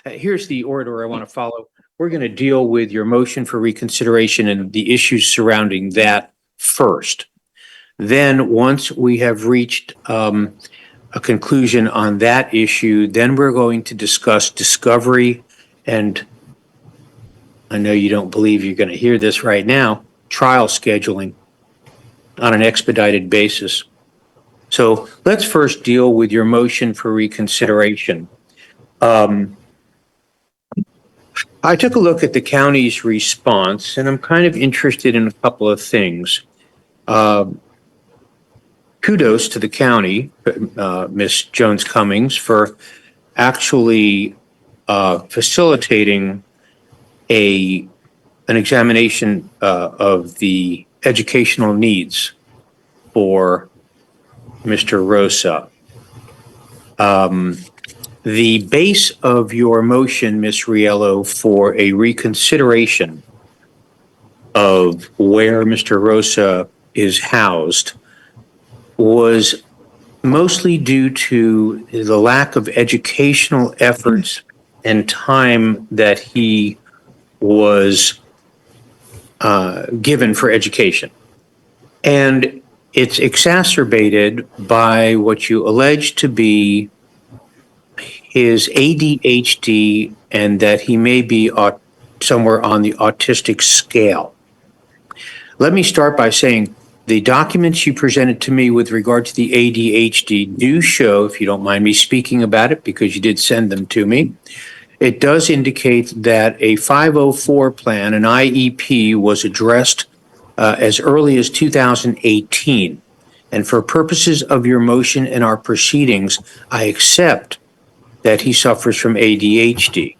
Here's the order I want to follow. We're going to deal with your motion for reconsideration and the issues surrounding that first. Then, once we have reached a conclusion on that issue, then we're going to discuss discovery and, I know you don't believe you're going to hear this right now, trial scheduling on an expedited basis. So let's first deal with your motion for reconsideration. I took a look at the county's response, and I'm kind of interested in a couple of things. Kudos to the county, Ms. Jones-Cummings, for actually facilitating an examination of the educational needs for Mr. Rosa. The base of your motion, Ms. Riello, for a reconsideration of where Mr. Rosa is housed was mostly due to the lack of educational efforts and time that he was given for education. And it's exacerbated by what you allege to be his ADHD and that he may be somewhere on the autistic scale. Let me start by saying the documents you presented to me with regard to the ADHD do show, if you don't mind me speaking about it, because you did send them to me, it does indicate that a 504 plan, an IEP, was addressed as early as 2018. And for purposes of your motion and our proceedings, I accept that he suffers from ADHD.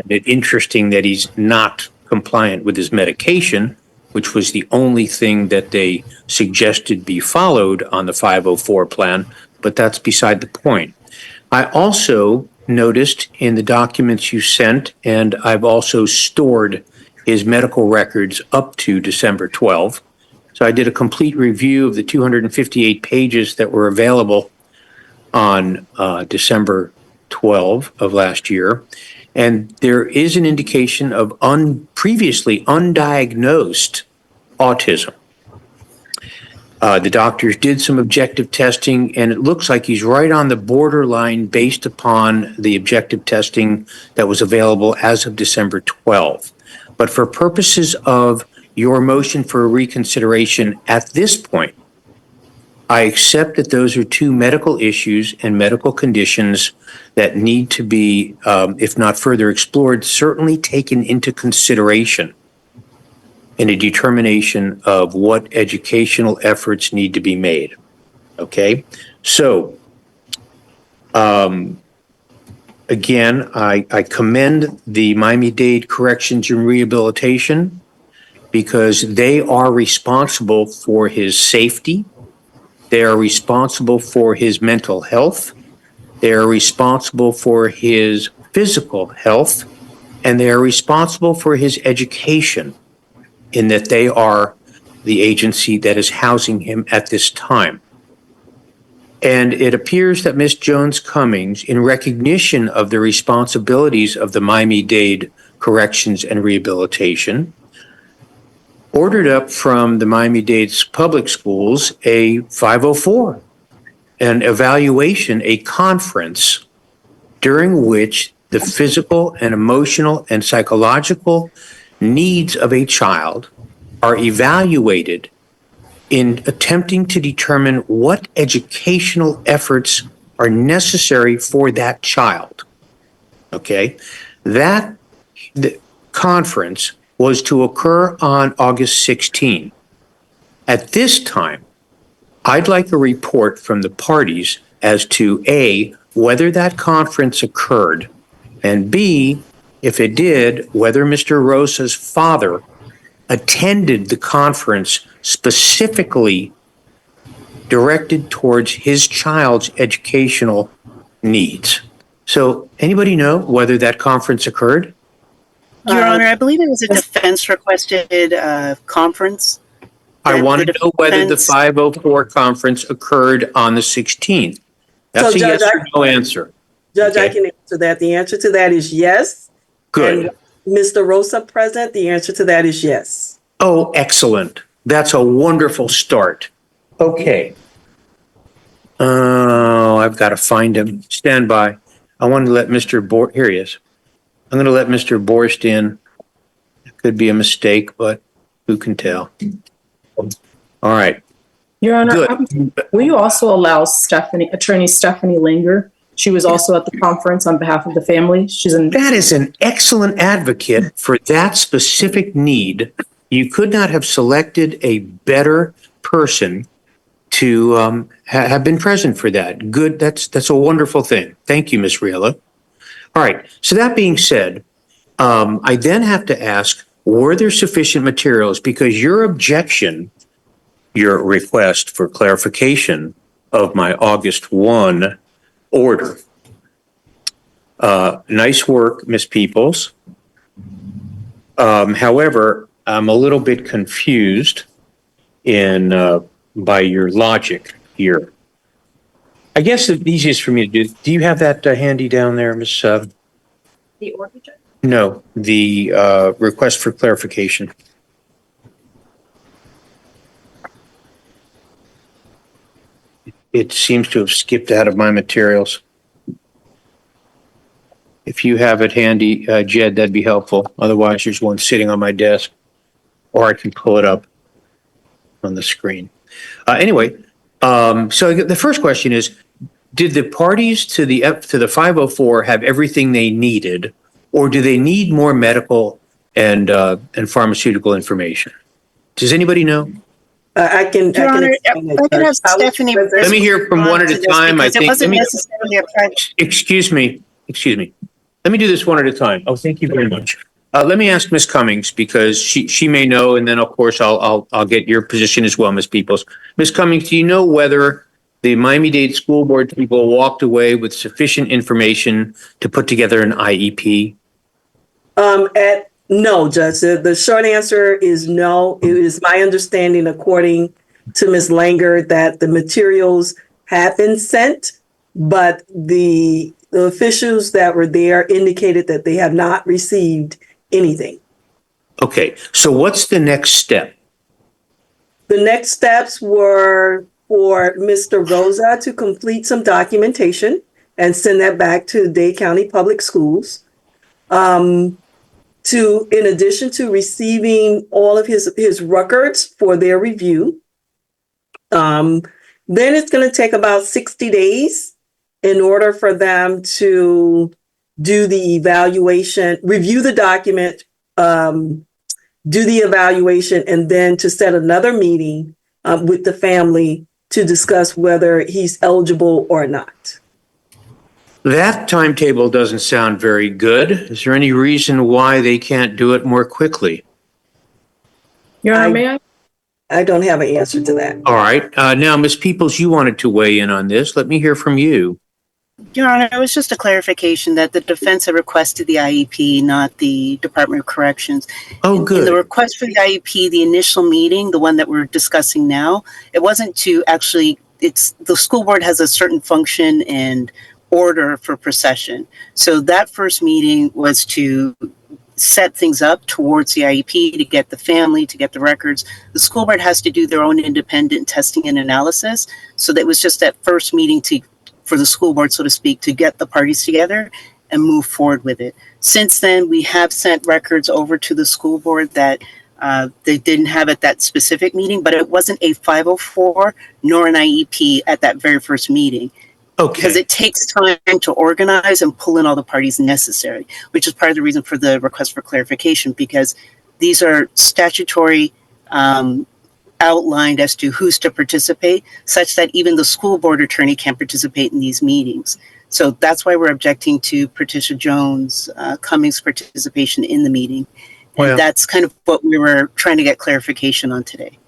It's interesting that he's not compliant with his medication, which was the only thing that they suggested be followed on the 504 plan, but that's beside the point. I also noticed in the documents you sent, and I've also stored his medical records up to December 12. So I did a complete review of the 258 pages that were available on December 12 of last year. And there is an indication of previously undiagnosed autism. The doctors did some objective testing, and it looks like he's right on the borderline based upon the objective testing that was available as of December 12. But for purposes of your motion for reconsideration at this point, I accept that those are two medical issues and medical conditions that need to be, if not further explored, certainly taken into consideration in a determination of what educational efforts need to be made. Okay? So, again, I commend the Miami-Dade Corrections and Rehabilitation because they are responsible for his safety. They are responsible for his mental health. They are responsible for his physical health. And they are responsible for his education in that they are the agency that is housing him at this time. And it appears that Ms. Jones-Cummings, in recognition of the responsibilities of the Miami-Dade Corrections and Rehabilitation, ordered up from the Miami-Dade public schools a 504, an evaluation, a conference during which the physical and emotional and psychological needs of a child are evaluated in attempting to determine what educational efforts are necessary for that child. Okay? The conference was to occur on August 16. At this time, I'd like a report from the parties as to A, whether that conference occurred, and B, if it did, whether Mr. Rosa's father attended the conference specifically directed towards his child's educational needs. So anybody know whether that conference occurred? Your Honor, I believe it was a defense requested conference. I wanted to know whether the 504 conference occurred on the 16th. That's a yes or no answer. Judge, I Okay. can answer that. The answer to that is yes. Good. And Mr. Rosa present, the answer to that is yes. Oh, excellent. That's a wonderful start. Okay. Oh, I've got to find him. Stand by. I want to let here he is. I'm going to let Mr. Borst in. It could be a mistake, but who can tell? All right. Your Honor, Good. will you also allow Attorney Stephanie Linger? She was also at the conference on behalf of the family. That is an excellent advocate for that specific need. You could not have selected a better person to have been present for that. Good. That's a wonderful thing. Thank you, Ms. Riella. All right. So that being said, I then have to ask, were there sufficient materials? Because your request for clarification of my August 1 order. Nice work, Ms. Peoples. However, I'm a little bit confused by your logic here. I guess the easiest for me to do you have that handy down there, Ms.? The order, Judge? No, the request for clarification. It seems to have skipped out of my materials. If you have it handy, Jed, that'd be helpful. Otherwise, there's one sitting on my desk, or I can pull it up on the screen. Anyway, so the first question is, did the parties to the 504 have everything they needed, or do they need more medical and pharmaceutical information? Does anybody know? I can. Your Honor, explain it, I can have Judge. Stephanie. Let me hear from one at a time. I Because it think. wasn't necessarily a private. Excuse me. Let me do this one at a time. Oh, thank you very much. Let me ask Ms. Cummings, because she may know, and then of course I'll get your position as well, Ms. Peoples. Ms. Cummings, do you know whether the Miami-Dade School Board people walked away with sufficient information to put together an IEP? No, Judge. The short answer is no. It is my understanding, according to Ms. Langer, that the materials have been sent, but the officials that were there indicated that they have not received anything. Okay, so what's the next step? The next steps were for Mr. Rosa to complete some documentation and send that back to Dade County Public Schools. In addition to receiving all of his records for their review. Then it's going to take about 60 days in order for them to do the evaluation, review the document, do the evaluation, and then to set another meeting with the family to discuss whether he's eligible or not. That timetable doesn't sound very good. Is there any reason why they can't do it more quickly? Your Honor, may I? I don't have an answer to that. All right. Now, Ms. Peoples, you wanted to weigh in on this. Let me hear from you. Your Honor, it was just a clarification that the defense had requested the IEP, not the Department of Corrections. Oh, good. In the request for the IEP, the initial meeting, the one that we're discussing now, it wasn't to actually, the school board has a certain function and order for procession. So that first meeting was to set things up towards the IEP, to get the family, to get the records. The school board has to do their own independent testing and analysis. So that was just that first meeting for the school board, so to speak, to get the parties together and move forward with it. Since then, we have sent records over to the school board that they didn't have at that specific meeting, but it wasn't a 504 nor an IEP at that very first meeting. Okay. Because it takes time to organize and pull in all the parties necessary, which is part of the reason for the request for clarification, because these are statutory outlined as to who's to participate, such that even the school board attorney can participate in these meetings. So that's why we're objecting to Patricia Jones Cummings' participation in the meeting. And that's kind of what we were trying to get clarification on today.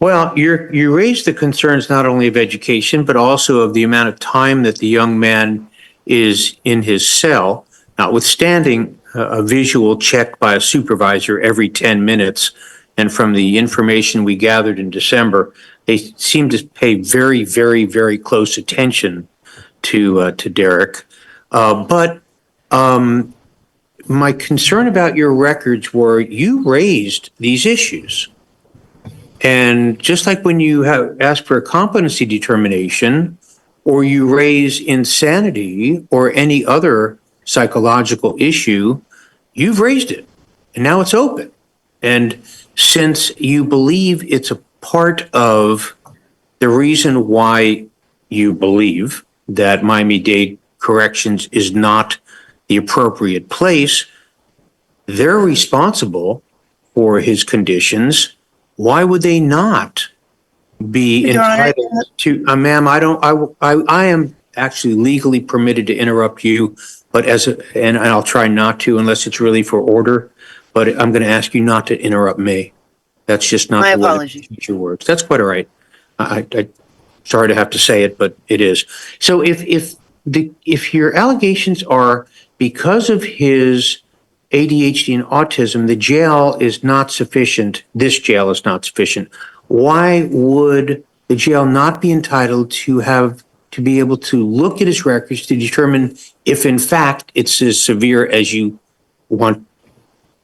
Well, you raised the concerns not only of education, but also of the amount of time that the young man is in his cell, notwithstanding a visual check by a supervisor every 10 minutes. And from the information we gathered in December, they seem to pay very, very, very close attention to Derek. But my concern about your records were you raised these issues. And just like when you have asked for a competency determination, or you raise insanity or any other psychological issue, you've raised it. And now it's open. And since you believe it's a part of the reason why you believe that Miami-Dade Corrections is not the appropriate place, they're responsible for his conditions. Why would they not be Your Honor, entitled to, ma'am, I am actually legally permitted to interrupt you, but and I'll try not to unless it's really for order, but I'm going to ask you not to interrupt me. That's just not my the way apologies. the teacher works. That's quite all right. I sorry to have to say it, but it is. So if your allegations are because of his ADHD and autism, the jail is not sufficient, this jail is not sufficient, why would the jail not be entitled to be able to look at his records to determine if in fact it's as severe as you want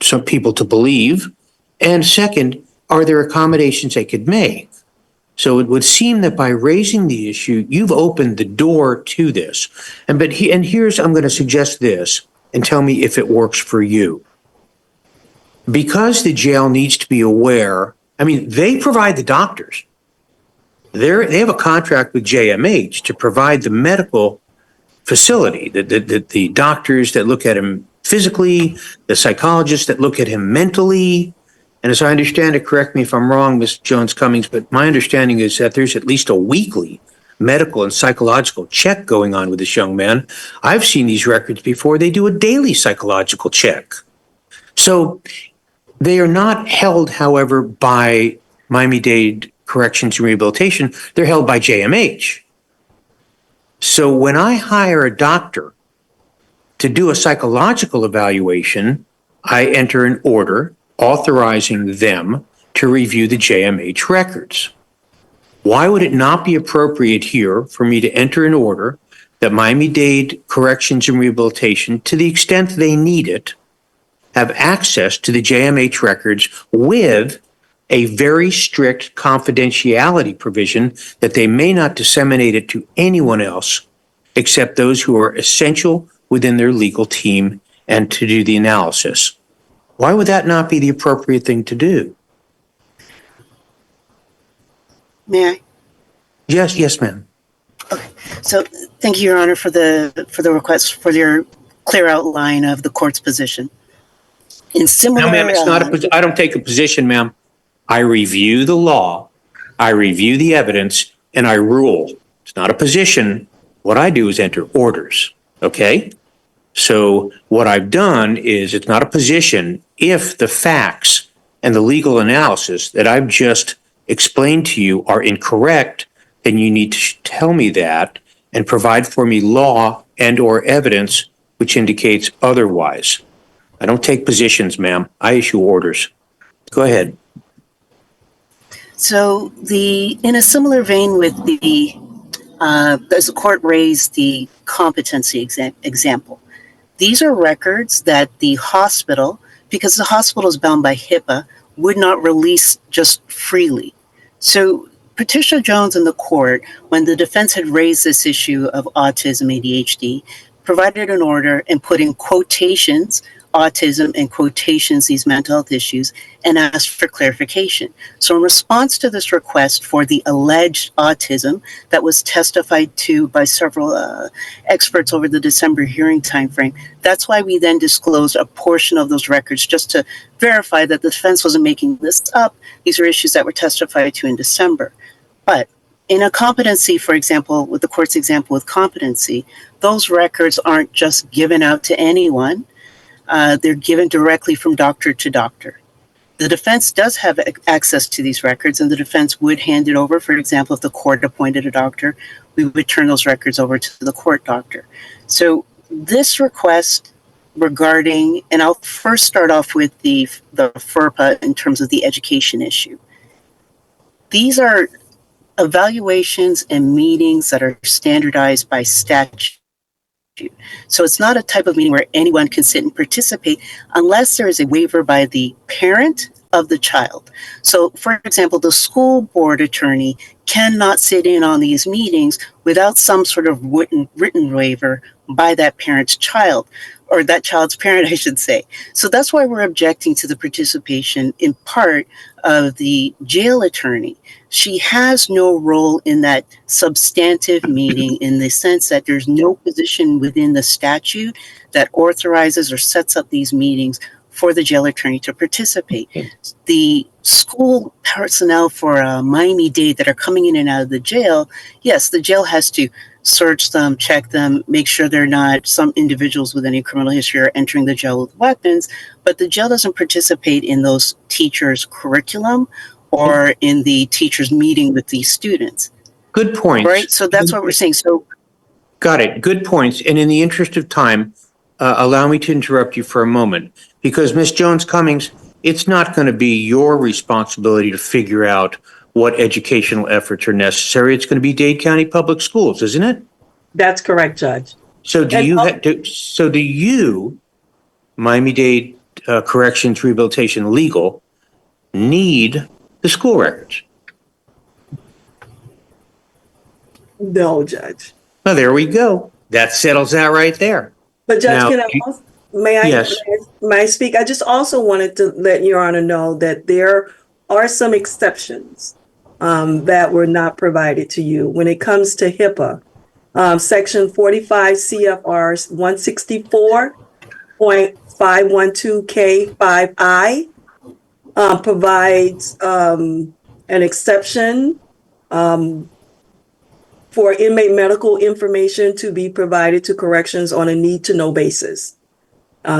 some people to believe? And second, are there accommodations they could make? So it would seem that by raising the issue, you've opened the door to this. I'm going to suggest this, and tell me if it works for you. Because the jail needs to be aware, they provide the doctors. They have a contract with JMH to provide the medical facility, the doctors that look at him physically, the psychologists that look at him mentally. And as I understand it, correct me if I'm wrong, Ms. Jones-Cummings, but my understanding is that there's at least a weekly medical and psychological check going on with this young man. I've seen these records before. They do a daily psychological check. So they are not held, however, by Miami-Dade Corrections and Rehabilitation. They're held by JMH. So when I hire a doctor to do a psychological evaluation, I enter an order authorizing them to review the JMH records. Why would it not be appropriate here for me to enter an order that Miami-Dade Corrections and Rehabilitation, to the extent they need it, have access to the JMH records with a very strict confidentiality provision that they may not disseminate it to anyone else except those who are essential within their legal team and to do the analysis? Why would that not be the appropriate thing to do? May I? Yes, ma'am. So thank you, Your Honor, for the request, for your clear outline of the court's position. In similar, No, ma'am, it's not I don't take a position, ma'am. I review the law, I review the evidence, and I rule. It's not a position. What I do is enter orders, okay? So what I've done is, it's not a position. If the facts and the legal analysis that I've just explained to you are incorrect, then you need to tell me that and provide for me law and or evidence which indicates otherwise. I don't take positions, ma'am. I issue orders. Go ahead. So in a similar vein with as the court raised the competency example, these are records that the hospital, because the hospital is bound by HIPAA, would not release just freely. So Patricia Jones in the court, when the defense had raised this issue of autism, ADHD, provided an order and put in quotations autism and quotations these mental health issues, and asked for clarification. So in response to this request for the alleged autism that was testified to by several experts over the December hearing timeframe, that's why we then disclosed a portion of those records just to verify that the defense wasn't making this up. These are issues that were testified to in December. But in a competency, for example, with the court's example with competency, those records aren't just given out to anyone. They're given directly from doctor to doctor. The defense does have access to these records, and the defense would hand it over. For example, if the court appointed a doctor, we would turn those records over to the court doctor. So this request regarding, and I'll first start off with the FERPA in terms of the education issue. These are evaluations and meetings that are standardized by statute So it's not a type of meeting where anyone can sit and participate unless there is a waiver by the parent of the child. So, for example, the school board attorney cannot sit in on these meetings without some sort of written waiver by that parent's child, or that child's parent, I should say. So that's why we're objecting to the participation in part of the jail attorney. She has no role in that substantive meeting in the sense that there's no position within the statute that authorizes or sets up these meetings for the jail attorney to participate. The school personnel for Miami-Dade that are coming in and out of the jail, yes, the jail has to search them, check them, make sure they're not some individuals with any criminal history are entering the jail with weapons, but the jail doesn't participate in those teachers' curriculum or in the teachers' meeting with these students. Good points. Right? So that's what we're saying. So Got it. Good points. And in the interest of time, allow me to interrupt you for a moment, because Ms. Jones-Cummings, it's not going to be your responsibility to figure out what educational efforts are necessary. It's going to be Dade County Public Schools, isn't it? That's correct, Judge. So do you, Miami-Dade Corrections Rehabilitation Legal, need the school records? No, Judge. Well, there we go. That settles that right there. But Judge, Now, may I yes. may I speak? I just also wanted to let Your Honor know that there are some exceptions that were not provided to you when it comes to HIPAA. Section 45 CFR 164.512K5I provides an exception for inmate medical information to be provided to corrections on a need-to-know basis.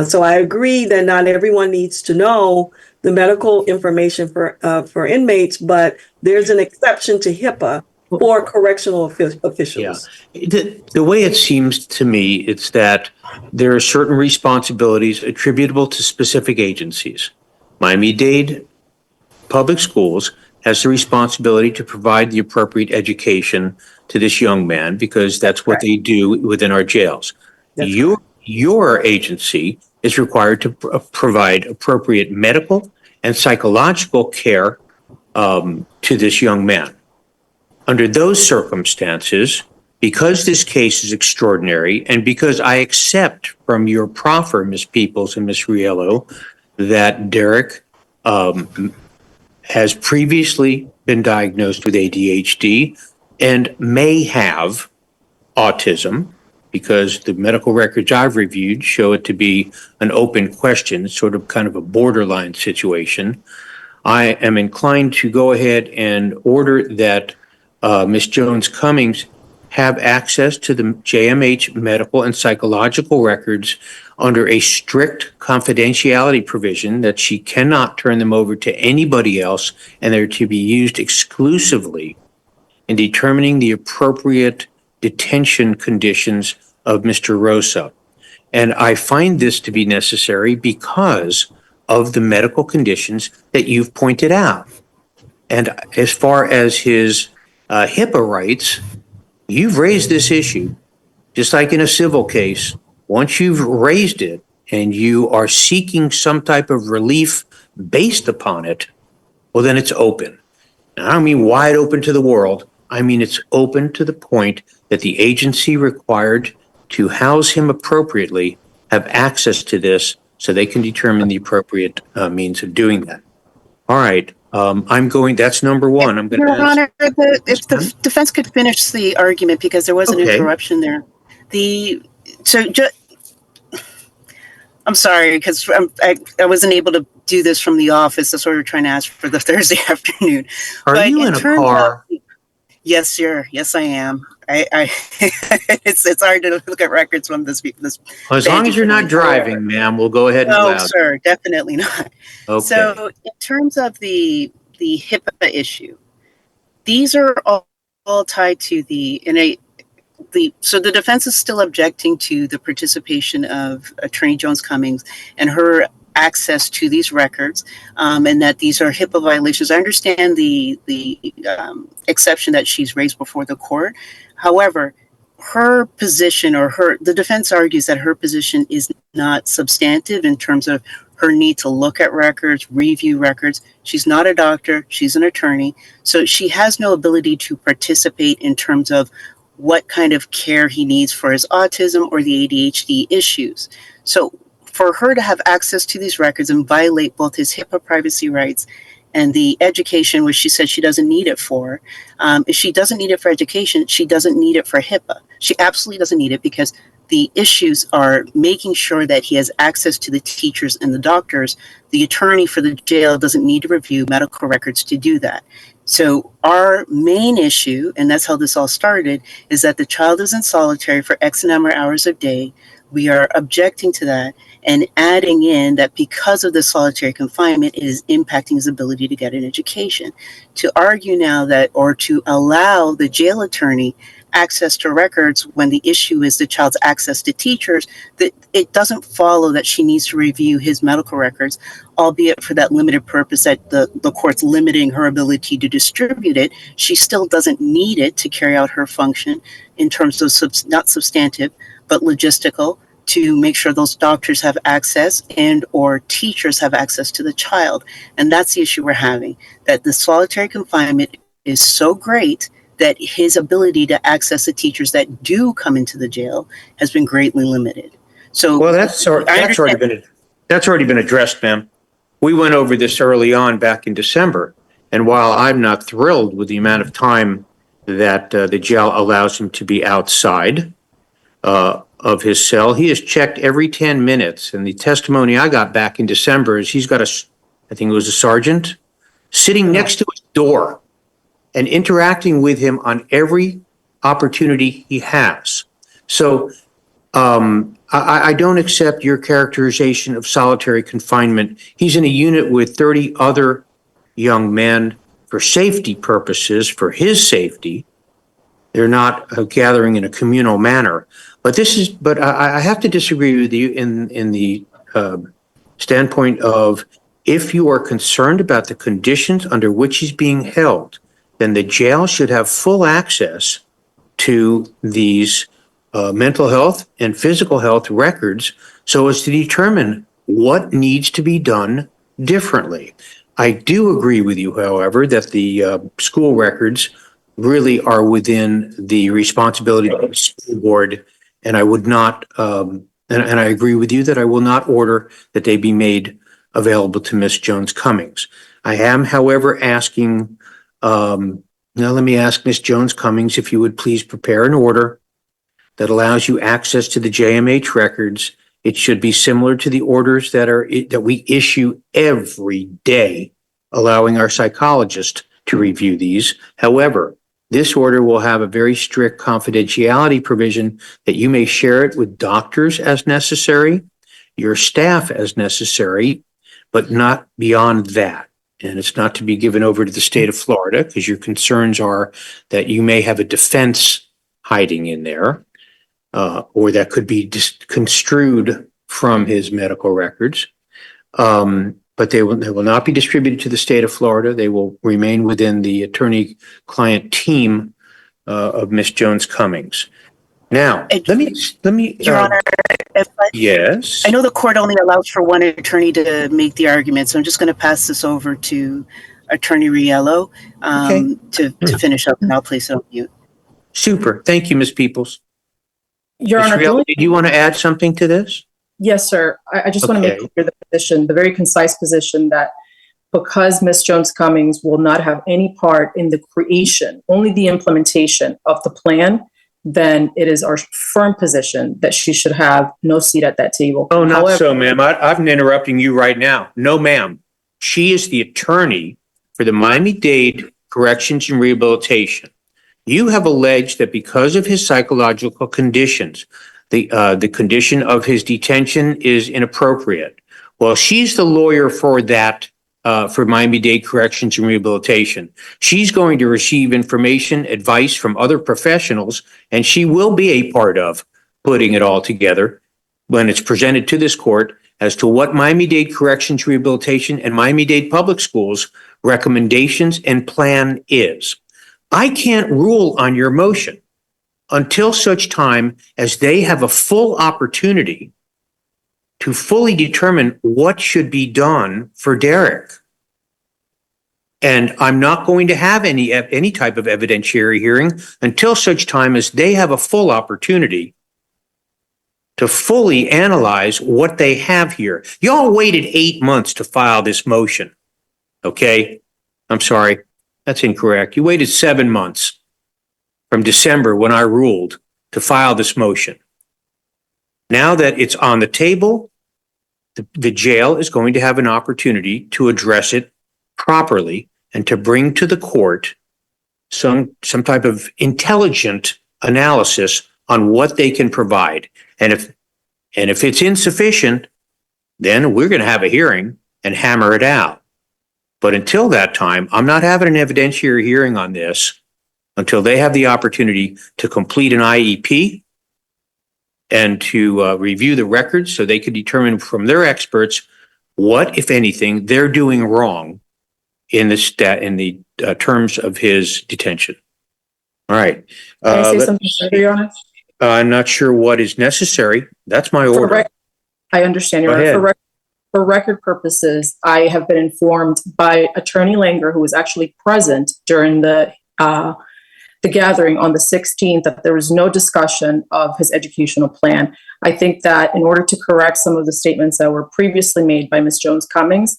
So I agree that not everyone needs to know the medical information for inmates, but there's an exception to HIPAA for correctional officials. Yeah. The way it seems to me, it's that there are certain responsibilities attributable to specific agencies. Miami-Dade Public Schools has the responsibility to provide the appropriate education to this young man, because that's what they do within our jails. Your agency is required to provide appropriate medical and psychological care to this young man. Under those circumstances, because this case is extraordinary, and because I accept from your proffer, Ms. Peoples and Ms. Riello, that Derek has previously been diagnosed with ADHD and may have autism, because the medical records I've reviewed show it to be an open question, sort of kind of a borderline situation. I am inclined to go ahead and order that Ms. Jones-Cummings have access to the JMH medical and psychological records under a strict confidentiality provision that she cannot turn them over to anybody else, and they're to be used exclusively in determining the appropriate detention conditions of Mr. Rosa. And I find this to be necessary because of the medical conditions that you've pointed out. And as far as his HIPAA rights, you've raised this issue, just like in a civil case. Once you've raised it and you are seeking some type of relief based upon it, well, then it's open. And I don't mean wide open to the world. I mean, it's open to the point that the agency required to house him appropriately have access to this so they can determine the appropriate means of doing that. All right. That's number one. I'm going to Your Honor, if the defense could finish the argument, because there was an interruption there. I'm sorry, because I wasn't able to do this from the office. That's why we're trying to ask for the Thursday afternoon. Are you in a car? Yes, sir. Yes, I am. It's hard to look at records from this. Well, as long as you're not driving, ma'am, we'll go ahead and No, allow it. sir, definitely not. Okay. So in terms of the HIPAA issue, these are all tied to so the defense is still objecting to the participation of Attorney Jones-Cummings and her access to these records, and that these are HIPAA violations. I understand the exception that she's raised before the court. However, her position, or the defense argues that her position is not substantive in terms of her need to look at records, review records. She's not a doctor, she's an attorney, so she has no ability to participate in terms of what kind of care he needs for his autism or the ADHD issues. So for her to have access to these records and violate both his HIPAA privacy rights and the education, which she said she doesn't need it for, if she doesn't need it for education, she doesn't need it for HIPAA. She absolutely doesn't need it because the issues are making sure that he has access to the teachers and the doctors. The attorney for the jail doesn't need to review medical records to do that. So our main issue, and that's how this all started, is that the child is in solitary for X number of hours a day. We are objecting to that and adding in that because of the solitary confinement, it is impacting his ability to get an education. To argue now that, or to allow the jail attorney access to records when the issue is the child's access to teachers, that it doesn't follow that she needs to review his medical records, albeit for that limited purpose that the court's limiting her ability to distribute it. She still doesn't need it to carry out her function in terms of not substantive, but logistical, to make sure those doctors have access and or teachers have access to the child. And that's the issue we're having, that the solitary confinement is so great that his ability to access the teachers that do come into the jail has been greatly limited. So, Well, that's already been addressed, ma'am. We went over this early on back in December, and while I'm not thrilled with the amount of time that the jail allows him to be outside of his cell, he is checked every 10 minutes. And the testimony I got back in December is he's got I think it was a sergeant, sitting next to his door and interacting with him on every opportunity he has. So I don't accept your characterization of solitary confinement. He's in a unit with 30 other young men for safety purposes, for his safety. They're not gathering in a communal manner. But I have to disagree with you in the standpoint of, if you are concerned about the conditions under which he's being held, then the jail should have full access to these mental health and physical health records so as to determine what needs to be done differently. I do agree with you, however, that the school records really are within the responsibility of the school board, and I would not, and I agree with you that I will not order that they be made available to Ms. Jones-Cummings. I am, however, asking, now let me ask Ms. Jones-Cummings if you would please prepare an order that allows you access to the JMH records. It should be similar to the orders that we issue every day, allowing our psychologist to review these. However, this order will have a very strict confidentiality provision that you may share it with doctors as necessary, your staff as necessary, but not beyond that. And it's not to be given over to the state of Florida, because your concerns are that you may have a defense hiding in there, or that could be construed from his medical records. But they will not be distributed to the state of Florida. They will remain within the attorney-client team of Ms. Jones-Cummings. Now, let me. Your Honor, yes. I know the court only allows for one attorney to make the argument, so I'm just going to pass this over to Attorney Riello to finish up, and I'll place it on mute. Super. Thank you, Ms. Peoples. Your Ms. Honor, Riello, did you want to add something to this? yes, sir. I just want to make clear the position, the very concise position, that because Ms. Jones-Cummings will not have any part in the creation, only the implementation of the plan, then it is our firm position that she should have no seat at that table. Oh, not so, ma'am. I'm interrupting you right now. No, ma'am. She is the attorney for the Miami-Dade Corrections and Rehabilitation. You have alleged that because of his psychological conditions, the condition of his detention is inappropriate. Well, she's the lawyer for that, for Miami-Dade Corrections and Rehabilitation. She's going to receive information, advice from other professionals, and she will be a part of putting it all together when it's presented to this court as to what Miami-Dade Corrections Rehabilitation and Miami-Dade Public Schools recommendations and plan is. I can't rule on your motion. until such time as they have a full opportunity to fully determine what should be done for Derek. And I'm not going to have any type of evidentiary hearing until such time as they have a full opportunity to fully analyze what they have here. Y'all waited 8 months to file this motion. Okay? I'm sorry. That's incorrect. You waited 7 months from December when I ruled to file this motion. Now that it's on the table, the jail is going to have an opportunity to address it properly and to bring to the court some type of intelligent analysis on what they can provide. And if it's insufficient, then we're going to have a hearing and hammer it out. But until that time, I'm not having an evidentiary hearing on this until they have the opportunity to complete an IEP and to review the records so they can determine from their experts what, if anything, they're doing wrong in the terms of his detention. All right. Can I say something further, Your Honor? I'm not sure what is necessary. That's my order. I understand, Your Go Honor. ahead. For record purposes, I have been informed by Attorney Langer, who was actually present during the gathering on the 16th, that there was no discussion of his educational plan. I think that in order to correct some of the statements that were previously made by Ms. Jones-Cummings,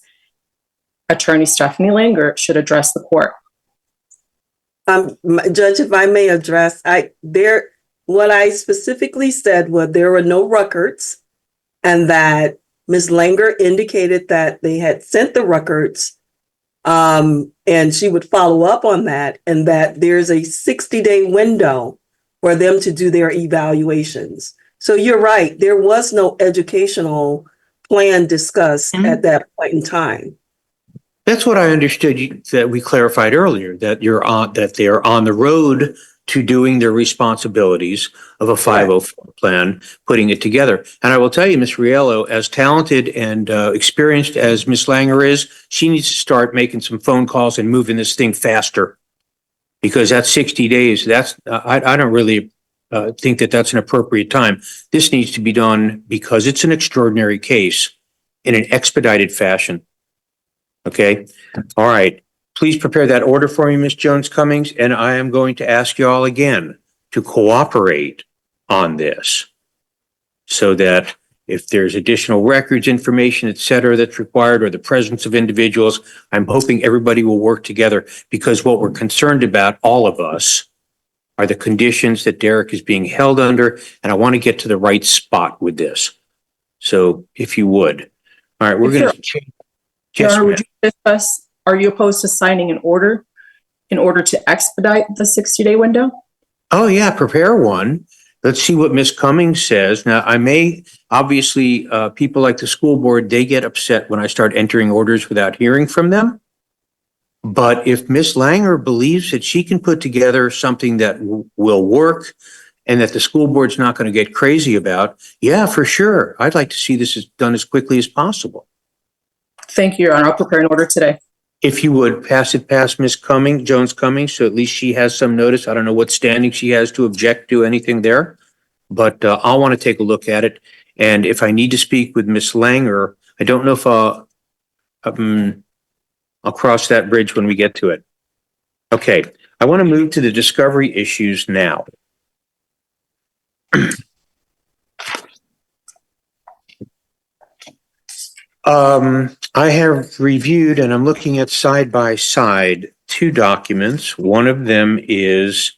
Attorney Stephanie Langer should address the court. Judge, if I may address, what I specifically said was there were no records, and that Ms. Langer indicated that they had sent the records, and she would follow up on that, and that there's a 60-day window for them to do their evaluations. So you're right, there was no educational plan discussed at that point in time. That's what I understood that we clarified earlier, that they are on the road to doing their responsibilities of a 504 plan, putting it together. And I will tell you, Ms. Riello, as talented and experienced as Ms. Langer is, she needs to start making some phone calls and moving this thing faster. Because that's 60 days. I don't really think that that's an appropriate time. This needs to be done because it's an extraordinary case in an expedited fashion. Okay? All right. Please prepare that order for me, Ms. Jones-Cummings, and I am going to ask you all again to cooperate on this so that if there's additional records, information, et cetera, that's required, or the presence of individuals, I'm hoping everybody will work together, because what we're concerned about, all of us, are the conditions that Derek is being held under, and I want to get to the right spot with this. So if you would. All right, we're going to change. Yes, would you discuss, are you opposed to signing an order in order to expedite the 60-day window? Oh, yeah, prepare one. Let's see what Ms. Cummings says. Now, obviously, people like the school board, they get upset when I start entering orders without hearing from them. But if Ms. Langer believes that she can put together something that will work and that the school board's not going to get crazy about, yeah, for sure. I'd like to see this done as quickly as possible. Thank you, Your Honor. I'll prepare an order today. If you would pass it past Ms. Jones-Cummings, so at least she has some notice. I don't know what standing she has to object to anything there, but I'll want to take a look at it. And if I need to speak with Ms. Langer, I don't know if I'll cross that bridge when we get to it. Okay, I want to move to the discovery issues now. I have reviewed, and I'm looking at side by side, 2 documents. One of them is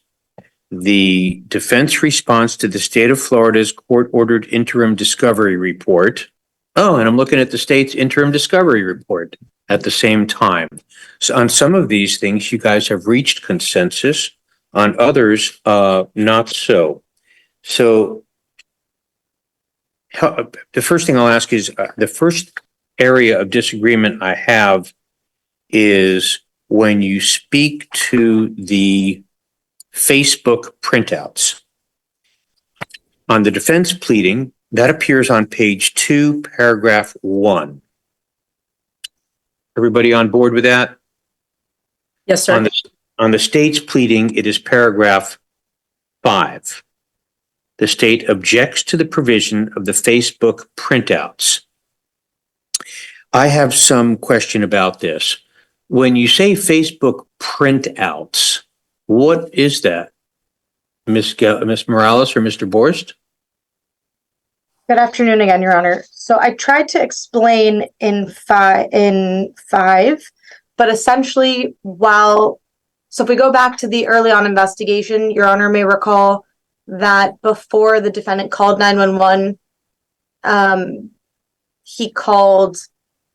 the defense response to the state of Florida's court-ordered interim discovery report. Oh, and I'm looking at the state's interim discovery report at the same time. So on some of these things, you guys have reached consensus. On others, not so. So the first thing I'll ask is, the first area of disagreement I have is when you speak to the Facebook printouts. On the defense pleading, that appears on page 2, paragraph 1. Everybody on board with that? Yes, sir. On the state's pleading, it is paragraph 5. The state objects to the provision of the Facebook printouts. I have some question about this. When you say Facebook printouts, what is that? Ms. Morales or Mr. Borst? Good afternoon again, Your Honor. So I tried to explain in five, but essentially so if we go back to the early on investigation, Your Honor may recall that before the defendant called 911, he called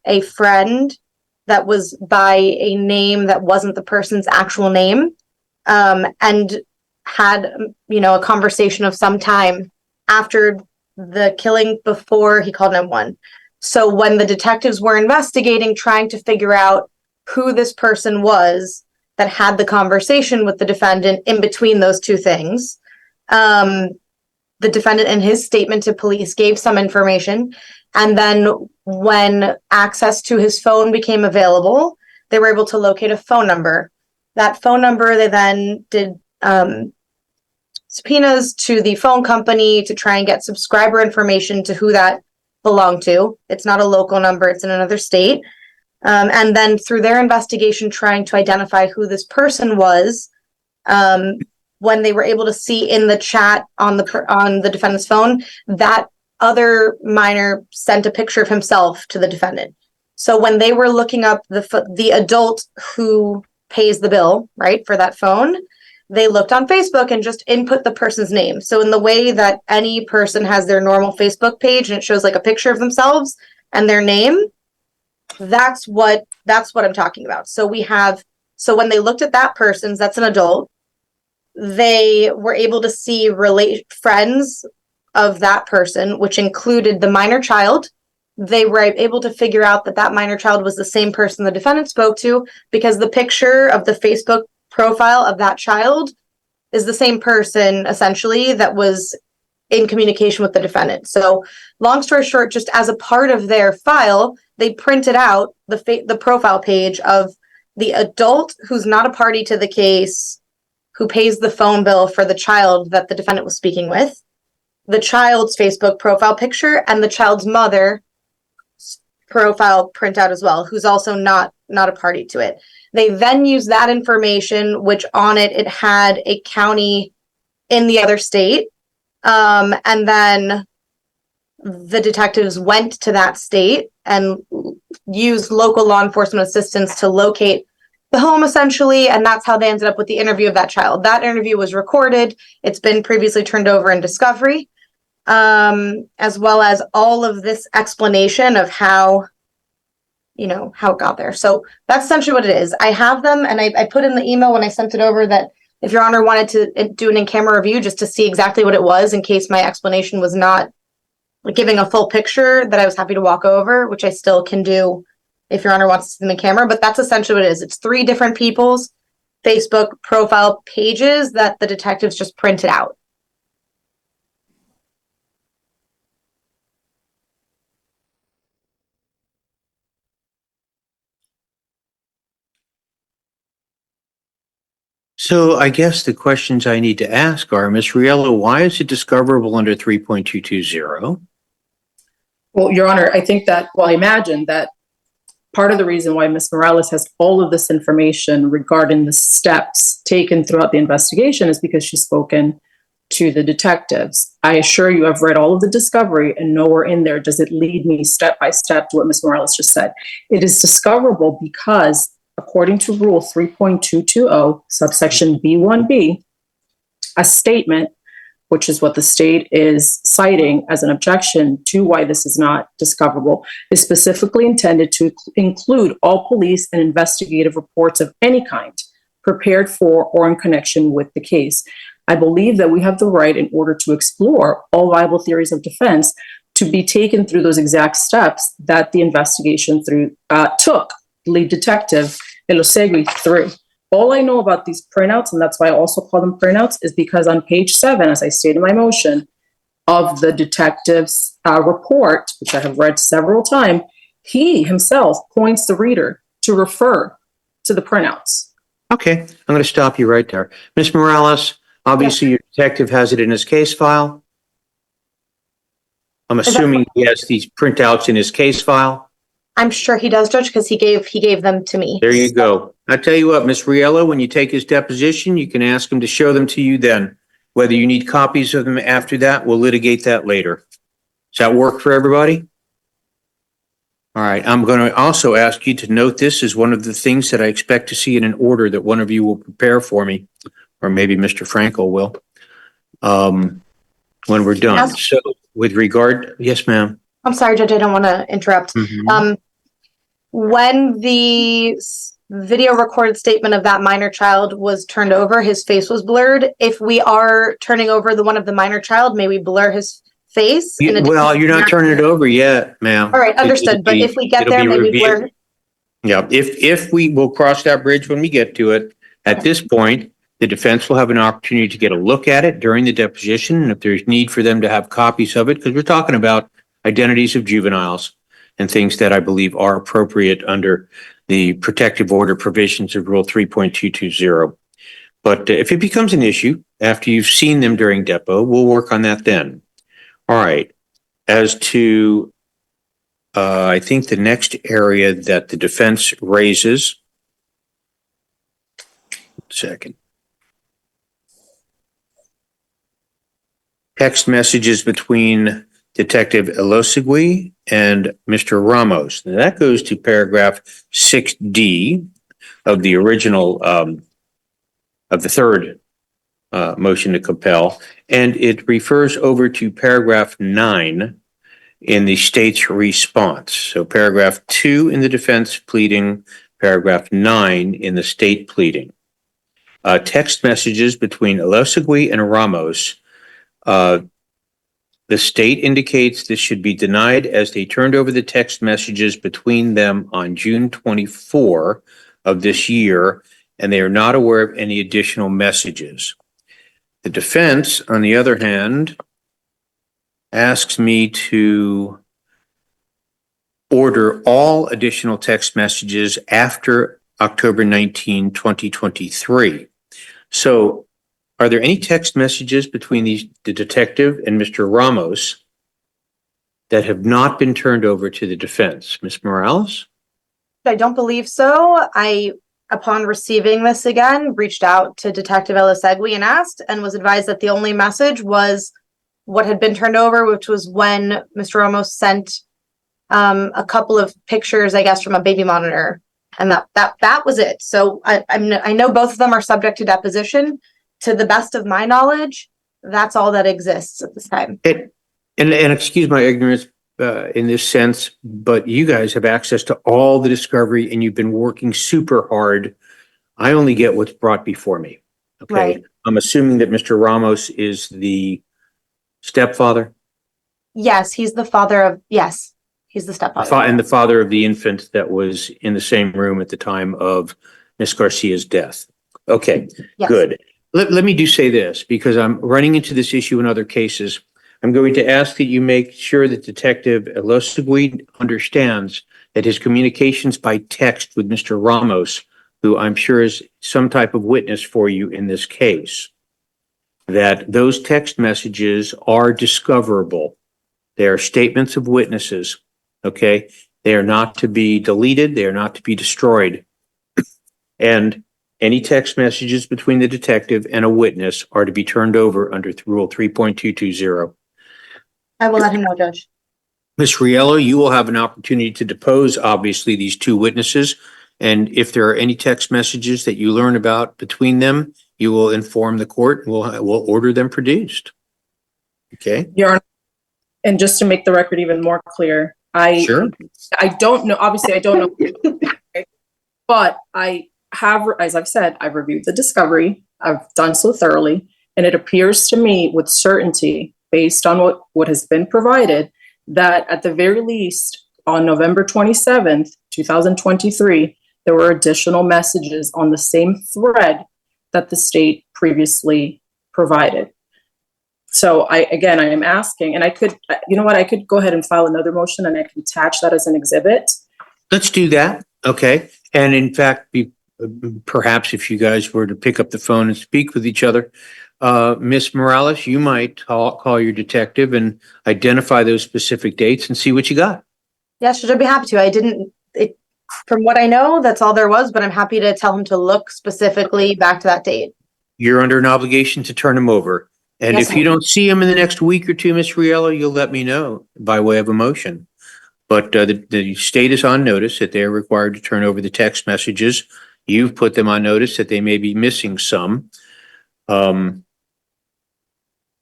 a friend that was by a name that wasn't the person's actual name, and had, a conversation of some time after the killing before he called 911. So when the detectives were investigating, trying to figure out who this person was that had the conversation with the defendant in between those two things, the defendant in his statement to police gave some information. And then when access to his phone became available, they were able to locate a phone number. That phone number, they then did subpoenas to the phone company to try and get subscriber information to who that belonged to. It's not a local number, it's in another state. And then through their investigation, trying to identify who this person was, when they were able to see in the chat on the defendant's phone, that other minor sent a picture of himself to the defendant. So when they were looking up the adult who pays the bill, right, for that phone, they looked on Facebook and just input the person's name. So in the way that any person has their normal Facebook page and it shows like a picture of themselves and their name, that's what I'm talking about. So when they looked at that person's, that's an adult, they were able to see friends of that person, which included the minor child. They were able to figure out that minor child was the same person the defendant spoke to, because the picture of the Facebook profile of that child is the same person essentially that was in communication with the defendant. So long story short, just as a part of their file, they printed out the profile page of the adult who's not a party to the case, who pays the phone bill for the child that the defendant was speaking with, the child's Facebook profile picture, and the child's mother profile printout as well, who's also not a party to it. They then used that information, which on it had a county in the other state. And then the detectives went to that state and used local law enforcement assistance to locate the home essentially. And that's how they ended up with the interview of that child. That interview was recorded. It's been previously turned over in discovery, as well as all of this explanation of how it got there. So that's essentially what it is. I have them, and I put in the email when I sent it over that if Your Honor wanted to do an in-camera review just to see exactly what it was in case my explanation was not giving a full picture, that I was happy to walk over, which I still can do if Your Honor wants to see them in camera. But that's essentially what it is. It's 3 different people's Facebook profile pages that the detectives just printed out. So I guess the questions I need to ask are, Ms. Riello, why is it discoverable under 3.220? Well, Your Honor, I think that, I imagine that part of the reason why Ms. Morales has all of this information regarding the steps taken throughout the investigation is because she's spoken to the detectives. I assure you I've read all of the discovery, and nowhere in there does it lead me step by step to what Ms. Morales just said. It is discoverable because according to Rule 3.220, subsection B1B, a statement, which is what the state is citing as an objection to why this is not discoverable, is specifically intended to include all police and investigative reports of any kind prepared for or in connection with the case. I believe that we have the right, in order to explore all viable theories of defense, to be taken through those exact steps that the investigation took lead detective Elosegui through. All I know about these printouts, and that's why I also call them printouts, is because on page 7, as I stated in my motion, of the detective's report, which I have read several times, he himself points the reader to refer to the printouts. Okay, I'm going to stop you right there. Ms. Morales, Obviously, your detective has it in his case file. I'm assuming he has these printouts in his case file. I'm sure he does, Judge, because he gave them to me. There you go. I tell you what, Ms. Riello, when you take his deposition, you can ask him to show them to you then. Whether you need copies of them after that, we'll litigate that later. Does that work for everybody? All right, I'm going to also ask you to note this as one of the things that I expect to see in an order that one of you will prepare for me, or maybe Mr. Frankel will, when we're done. Yes. So with regard, yes, ma'am. I'm sorry, Judge, I don't want to interrupt. When the video recorded statement of that minor child was turned over, his face was blurred. If we are turning over the one of the minor child, may we blur his face? Well, you're not turning it over yet, ma'am. All right, understood. But if we get there, may we blur? Yeah, if we will cross that bridge when we get to it. At this point, the defense will have an opportunity to get a look at it during the deposition, and if there's need for them to have copies of it, because we're talking about identities of juveniles and things that I believe are appropriate under the protective order provisions of Rule 3.220. But if it becomes an issue after you've seen them during depo, we'll work on that then. All right. As to, I think the next area that the defense raises, second. Text messages between Detective Elosegui and Mr. Ramos. Now that goes to paragraph 6D of the original, of the third motion to compel, and it refers over to paragraph 9 in the state's response. So paragraph 2 in the defense pleading, paragraph 9 in the state pleading. Text messages between Elosegui and Ramos. The state indicates this should be denied as they turned over the text messages between them on June 24 of this year, and they are not aware of any additional messages. The defense, on the other hand, asks me to order all additional text messages after October 19, 2023. So are there any text messages between the detective and Mr. Ramos that have not been turned over to the defense? Ms. Morales? I don't believe so. Upon receiving this again, reached out to Detective Elosegui and asked, and was advised that the only message was what had been turned over, which was when Mr. Ramos sent a couple of pictures, I guess, from a baby monitor, and that was it. So I know both of them are subject to deposition. To the best of my knowledge, that's all that exists at this time. And excuse my ignorance in this sense, but you guys have access to all the discovery and you've been working super hard. I only get what's brought before me. Okay. Right. I'm assuming that Mr. Ramos is the stepfather? Yes, he's the father of, yes, he's the stepfather. And the father of the infant that was in the same room at the time of Miss Garcia's death. Okay, Yes. Good. Let me say this, because I'm running into this issue in other cases. I'm going to ask that you make sure that Detective Elosegui understands that his communications by text with Mr. Ramos, who I'm sure is some type of witness for you in this case, that those text messages are discoverable. They are statements of witnesses, okay? They are not to be deleted. They are not to be destroyed. And any text messages between the detective and a witness are to be turned over under Rule 3.220. I will let him know, Judge. Ms. Riello, you will have an opportunity to depose, obviously, these two witnesses. And if there are any text messages that you learn about between them, you will inform the court. We'll order them produced. Okay? Your Honor, and just to make the record even more clear, Sure. I don't know, obviously I don't know, but I have, as I've said, I've reviewed the discovery. I've done so thoroughly, and it appears to me with certainty, based on what has been provided, that at the very least on November 27th, 2023, there were additional messages on the same thread that the state previously provided. So I am asking, and I could, you know what, I could go ahead and file another motion and I can attach that as an exhibit. Let's do that. Okay. And in fact, perhaps if you guys were to pick up the phone and speak with each other, Miss Morales, you might call your detective and identify those specific dates and see what you got. Yeah, should I be happy to? From what I know, that's all there was, but I'm happy to tell him to look specifically back to that date. You're under an obligation to turn him over. And Yes, if you don't see him in the next week or two, Miss Riello, you'll let me know by way of a motion. But the state is on notice that they're required to turn over the text messages. You've put them on notice that they may be missing some. And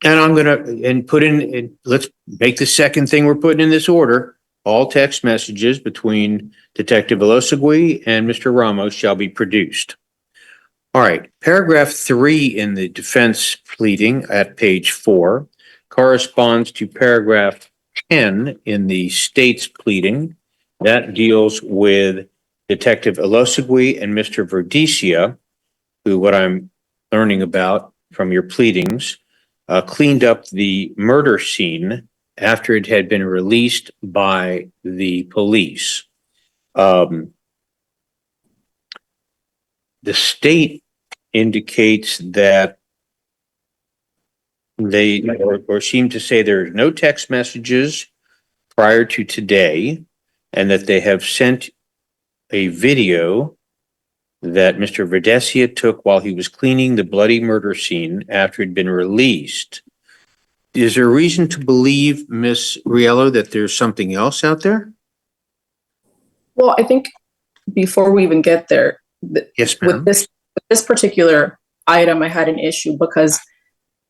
let's make the second thing we're putting in this order. All text messages between Detective Elosegui and Mr. Ramos shall be produced. All right, paragraph 3 in the defense pleading at page 4 corresponds to paragraph 10 in the state's pleading. That deals with Detective Elosegui and Mr. Verdecia, who, what I'm learning about from your pleadings, cleaned up the murder scene after it had been released by the police. The state indicates that they or seem to say there are no text messages prior to today, and that they have sent a video that Mr. Verdecia took while he was cleaning the bloody murder scene after it had been released. Is there a reason to believe, Miss Riello, that there's something else out there? Well, I think before we even get there, Yes, with ma'am. this particular item, I had an issue because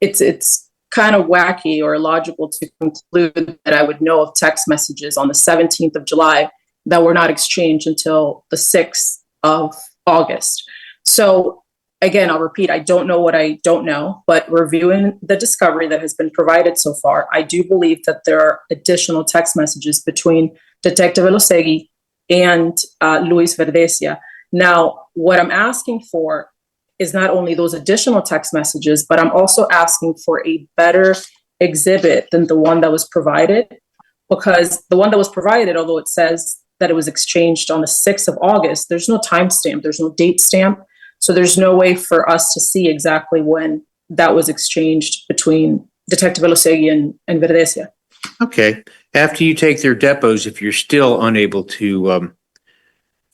it's kind of wacky or illogical to conclude that I would know of text messages on the 17th of July that were not exchanged until the 6th of August. So again, I'll repeat, I don't know what I don't know, but reviewing the discovery that has been provided so far, I do believe that there are additional text messages between Detective Elosegui and Luis Verdecia. Now, what I'm asking for is not only those additional text messages, but I'm also asking for a better exhibit than the one that was provided, because the one that was provided, although it says that it was exchanged on the 6th of August, there's no timestamp, there's no date stamp. So there's no way for us to see exactly when that was exchanged between Detective Elosegui and Verdecia. Okay. After you take their depots, if you're still unable to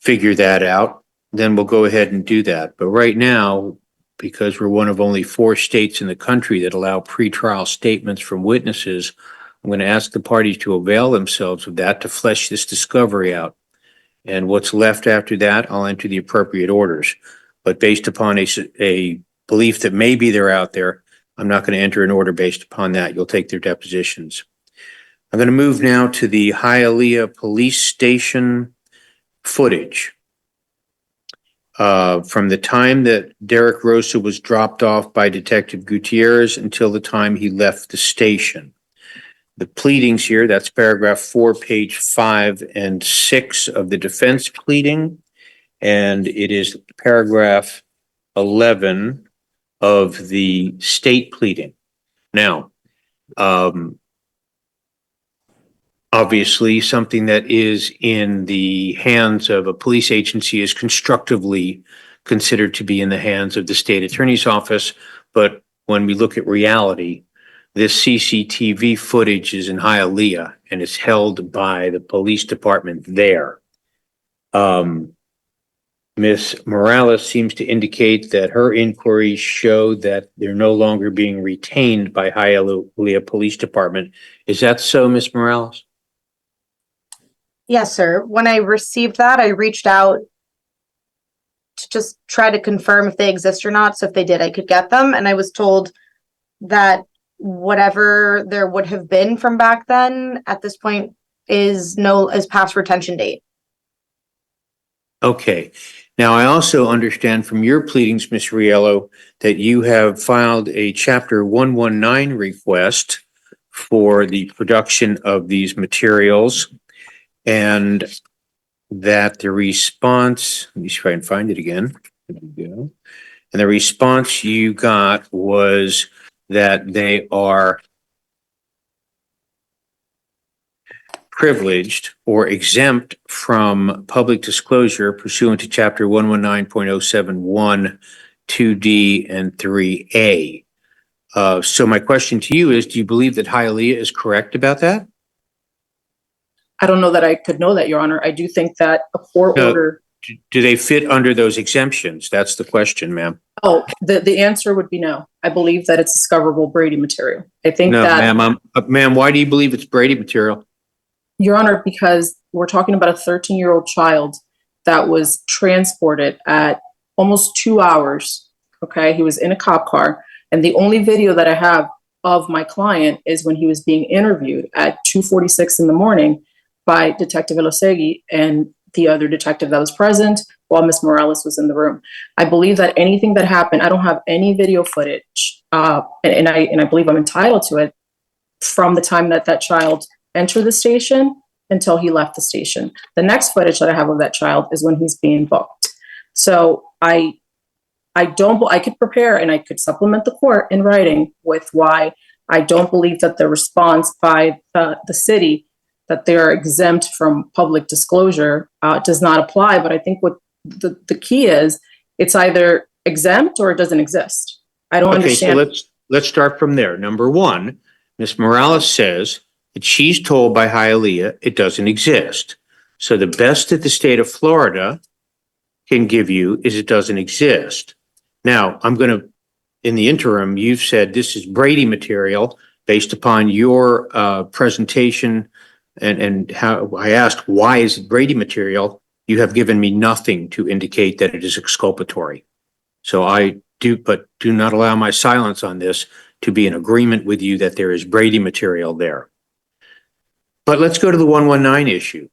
figure that out, then we'll go ahead and do that. But right now, because we're one of only 4 states in the country that allow pretrial statements from witnesses, I'm going to ask the parties to avail themselves of that to flesh this discovery out. And what's left after that, I'll enter the appropriate orders. But based upon a belief that maybe they're out there, I'm not going to enter an order based upon that. You'll take their depositions. I'm going to move now to the Hialeah Police Station footage. From the time that Derek Rosa was dropped off by Detective Gutierrez until the time he left the station. The pleadings here, that's paragraph 4, page 5 and 6 of the defense pleading. And it is paragraph 11 of the state pleading. Now, obviously, something that is in the hands of a police agency is constructively considered to be in the hands of the state attorney's office. But when we look at reality, this CCTV footage is in Hialeah and it's held by the police department there. Ms. Morales seems to indicate that her inquiries show that they're no longer being retained by Hialeah Police Department. Is that so, Ms. Morales? Yes, sir. When I received that, I reached out to just try to confirm if they exist or not. So if they did, I could get them. And I was told that whatever there would have been from back then at this point is past retention date. Okay. Now, I also understand from your pleadings, Ms. Riello, that you have filed a Chapter 119 request for the production of these materials, and that the response, let me see if I can find it again. There we go. And the response you got was that they are privileged or exempt from public disclosure pursuant to Chapter 119.071, 2D, and 3A. So my question to you is, do you believe that Hialeah is correct about that? I don't know that I could know that, Your Honor. I do think that a court No. order. Do they fit under those exemptions? That's the question, ma'am. Oh, the answer would be no. I believe that it's discoverable Brady material. I think No, that, ma'am, why do you believe it's Brady material? Your Honor, because we're talking about a 13-year-old child that was transported at almost 2 hours. Okay, he was in a cop car, and the only video that I have of my client is when he was being interviewed at 2:46 in the morning by Detective Elosegui and the other detective that was present while Ms. Morales was in the room. I believe that anything that happened, I don't have any video footage, and I believe I'm entitled to it from the time that that child entered the station until he left the station. The next footage that I have of that child is when he's being booked. So I could prepare and I could supplement the court in writing with why I don't believe that the response by the city that they are exempt from public disclosure does not apply. But I think what the key is, it's either exempt or it doesn't exist. I don't understand. So let's start from there. Number one, Ms. Morales says that she's told by Hialeah it doesn't exist. So the best that the state of Florida can give you is it doesn't exist. Now, in the interim, you've said this is Brady material based upon your presentation and how I asked, why is it Brady material? You have given me nothing to indicate that it is exculpatory. So I do not allow my silence on this to be in agreement with you that there is Brady material there. But let's go to the 119 issue.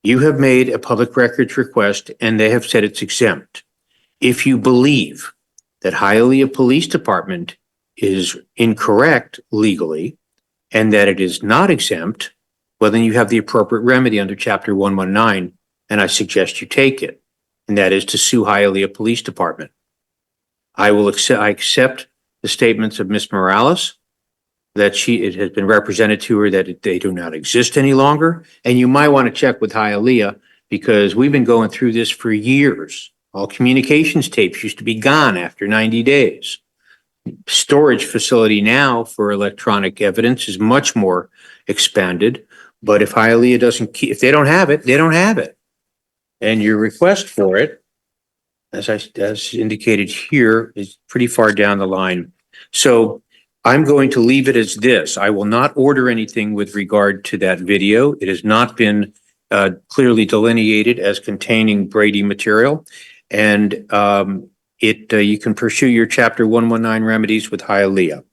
You have made a public records request and they have said it's exempt. If you believe that Hialeah Police Department is incorrect legally and that it is not exempt, well, then you have the appropriate remedy under Chapter 119, and I suggest you take it, and that is to sue Hialeah Police Department. I accept the statements of Ms. Morales that it has been represented to her that they do not exist any longer, and you might want to check with Hialeah because we've been going through this for years. All communications tapes used to be gone after 90 days. Storage facility now for electronic evidence is much more expanded. But if Hialeah if they don't have it, they don't have it. And your request for it, as indicated here, is pretty far down the line. So I'm going to leave it as this. I will not order anything with regard to that video. It has not been clearly delineated as containing Brady material. And you can pursue your Chapter 119 remedies with Hialeah.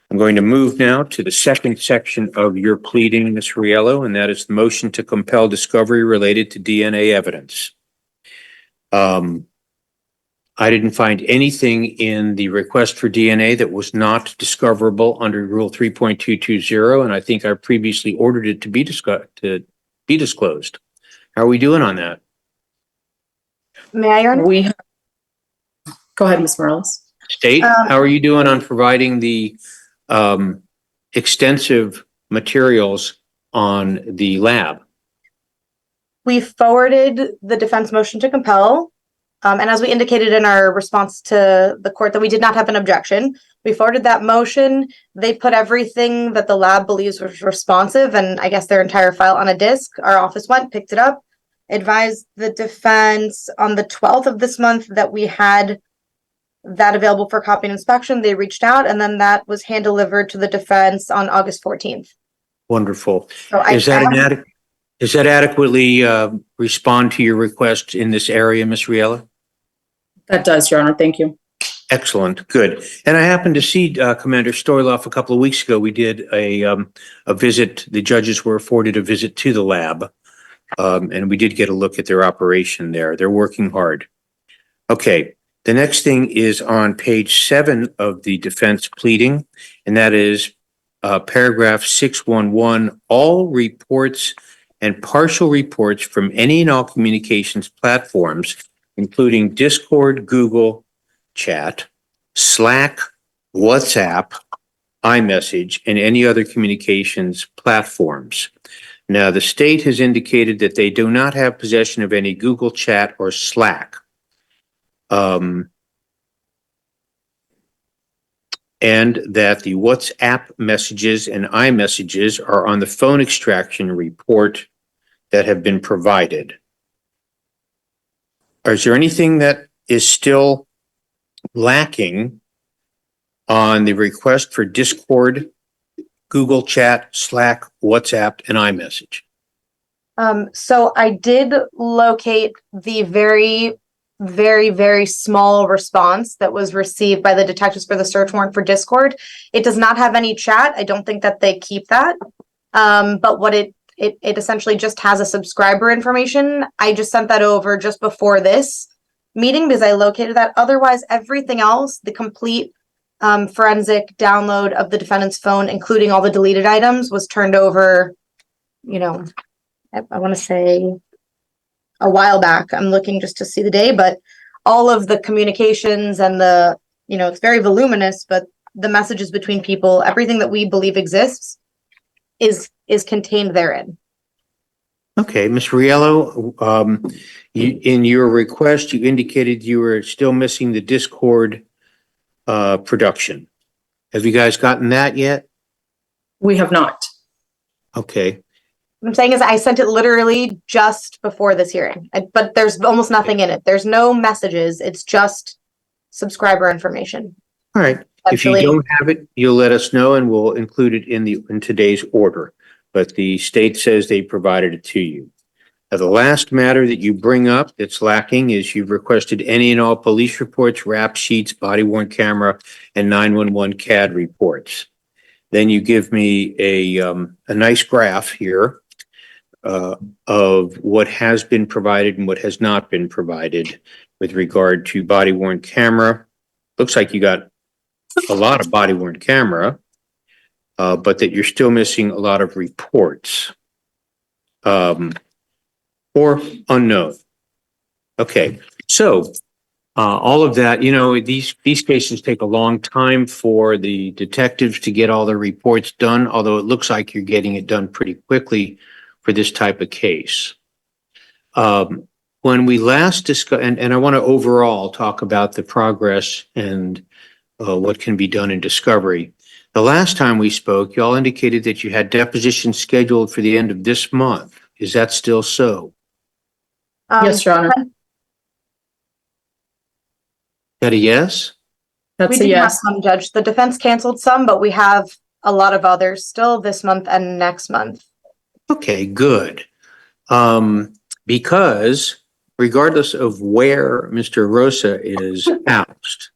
I'm going to move now to the second section of your pleading, Ms. Riello, and that is the motion to compel discovery related to DNA evidence. I didn't find anything in the request for DNA that was not discoverable under Rule 3.220, and I think I previously ordered it to be disclosed. How are we doing on that? May I, Your Honor? Go ahead, Ms. Morales. State, how are you doing on providing the extensive materials on the lab? We forwarded the defense motion to compel. And as we indicated in our response to the court that we did not have an objection, we forwarded that motion. They put everything that the lab believes was responsive, and I guess their entire file on a disk. Our office went, picked it up, advised the defense on the 12th of this month that we had that available for copy and inspection. They reached out, and then that was hand delivered to the defense on August 14th. Wonderful. So Does that adequately respond to your request in this area, Ms. Riella? That does, Your Honor. Thank you. Excellent. Good. And I happened to see Commander Stoyloff a couple of weeks ago. We did a visit. The judges were afforded a visit to the lab, and we did get a look at their operation there. They're working hard. Okay. The next thing is on page 7 of the defense pleading, and that is paragraph 611, all reports and partial reports from any and all communications platforms, including Discord, Google Chat, Slack, WhatsApp, iMessage, and any other communications platforms. Now, the state has indicated that they do not have possession of any Google Chat or Slack. And that the WhatsApp messages and iMessages are on the phone extraction report that have been provided. Is there anything that is still lacking on the request for Discord, Google Chat, Slack, WhatsApp, and iMessage? So I did locate the very, very small response that was received by the detectives for the search warrant for Discord. It does not have any chat. I don't think that they keep that. But what it essentially just has a subscriber information. I just sent that over just before this meeting because I located that. Otherwise, everything else, the complete forensic download of the defendant's phone, including all the deleted items, was turned over, I want to say a while back. I'm looking just to see the day, but all of the communications and it's very voluminous, but the messages between people, everything that we believe exists is contained therein. Okay, Ms. Riello, in your request, you indicated you were still missing the Discord production. Have you guys gotten that yet? We have not. Okay. What I'm saying is I sent it literally just before this hearing, but there's almost nothing in it. There's no messages. It's just subscriber information. All right. If you don't have it, you'll let us know and we'll include it in today's order. But the state says they provided it to you. Now, the last matter that you bring up that's lacking is you've requested any and all police reports, rap sheets, body worn camera, and 911 CAD reports. Then you give me a nice graph here of what has been provided and what has not been provided with regard to body worn camera. Looks like you got a lot of body worn camera, but that you're still missing a lot of reports. Or unknown. Okay, so all of that, these cases take a long time for the detectives to get all the reports done, although it looks like you're getting it done pretty quickly for this type of case. When we last discussed, and I want to overall talk about the progress and what can be done in discovery. The last time we spoke, y'all indicated that you had depositions scheduled for the end of this month. Is that still so? Yes, Your Honor. That a yes? We That's a did have yes. some, Judge. The defense canceled some, but we have a lot of others still this month and next month. Okay, good. Because regardless of where Mr. Rosa is housed,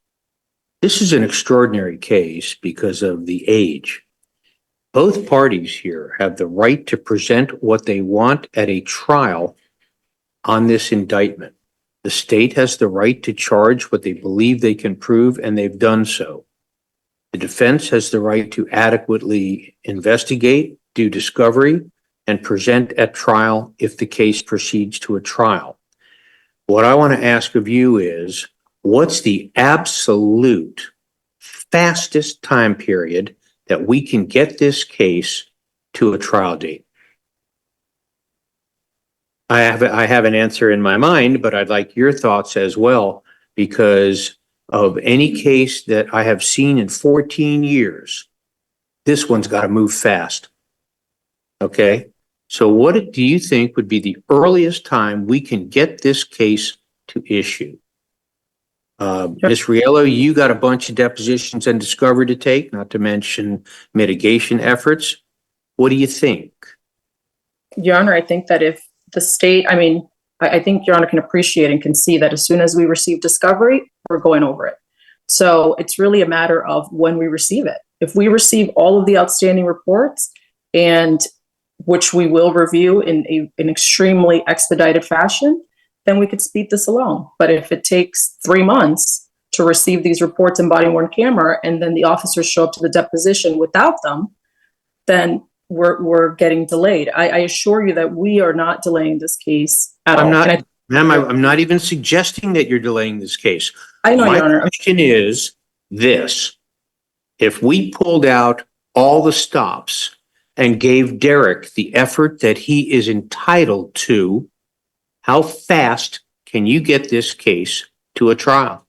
this is an extraordinary case because of the age. Both parties here have the right to present what they want at a trial on this indictment. The state has the right to charge what they believe they can prove, and they've done so. The defense has the right to adequately investigate, do discovery, and present at trial if the case proceeds to a trial. What I want to ask of you is, what's the absolute fastest time period that we can get this case to a trial date? I have an answer in my mind, but I'd like your thoughts as well, because of any case that I have seen in 14 years, this one's got to move fast. Okay? So what do you think would be the earliest time we can get this case to issue? Ms. Riello, you got a bunch of depositions and discovery to take, not to mention mitigation efforts. What do you think? Your Honor, I think that if the state, I think Your Honor can appreciate and can see that as soon as we receive discovery, we're going over it. So it's really a matter of when we receive it. If we receive all of the outstanding reports, and which we will review in an extremely expedited fashion, then we could speed this along. But if it takes 3 months to receive these reports in body worn camera, and then the officers show up to the deposition without them, then we're getting delayed. I assure you that we are not delaying this case at all. Ma'am, I'm not even suggesting that you're delaying this case. I know, My Your Honor. question is this: if we pulled out all the stops and gave Derek the effort that he is entitled to, how fast can you get this case to a trial?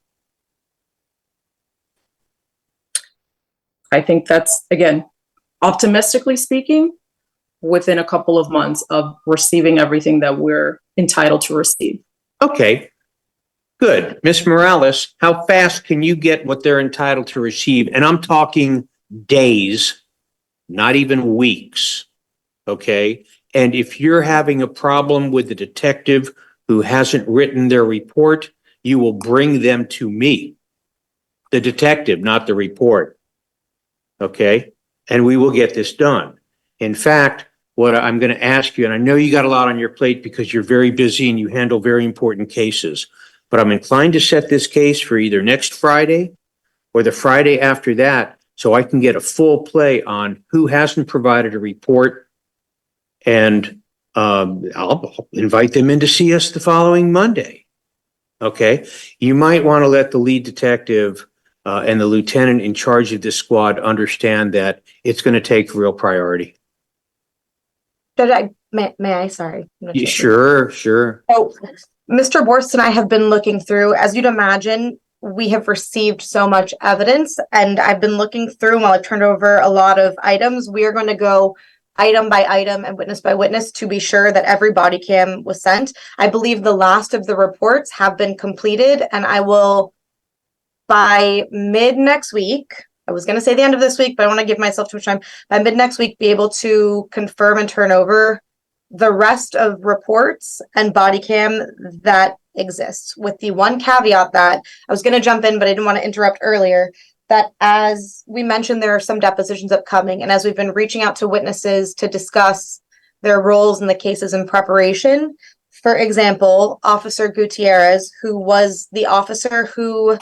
I think that's, again, optimistically speaking, within a couple of months of receiving everything that we're entitled to receive. Okay, good. Ms. Morales, how fast can you get what they're entitled to receive? And I'm talking days, not even weeks. Okay? And if you're having a problem with the detective who hasn't written their report, you will bring them to me, the detective, not the report. Okay? And we will get this done. In fact, what I'm going to ask you, and I know you got a lot on your plate because you're very busy and you handle very important cases, but I'm inclined to set this case for either next Friday or the Friday after that so I can get a full play on who hasn't provided a report, and I'll invite them in to see us the following Monday. Okay? You might want to let the lead detective and the lieutenant in charge of this squad understand that it's going to take real priority. Judge, may I? Sorry. Sure. So, Mr. Borst and I have been looking through, as you'd imagine, we have received so much evidence, and I've been looking through while I've turned over a lot of items. We are going to go item by item and witness by witness to be sure that every body cam was sent. I believe the last of the reports have been completed, and I will, by mid next week, I was going to say the end of this week, but I want to give myself too much time, by mid next week, be able to confirm and turn over the rest of reports and body cam that exists, with the one caveat that I was going to jump in, but I didn't want to interrupt earlier, that as we mentioned, there are some depositions upcoming. And as we've been reaching out to witnesses to discuss their roles in the cases in preparation, for example, Officer Gutierrez, who was the officer who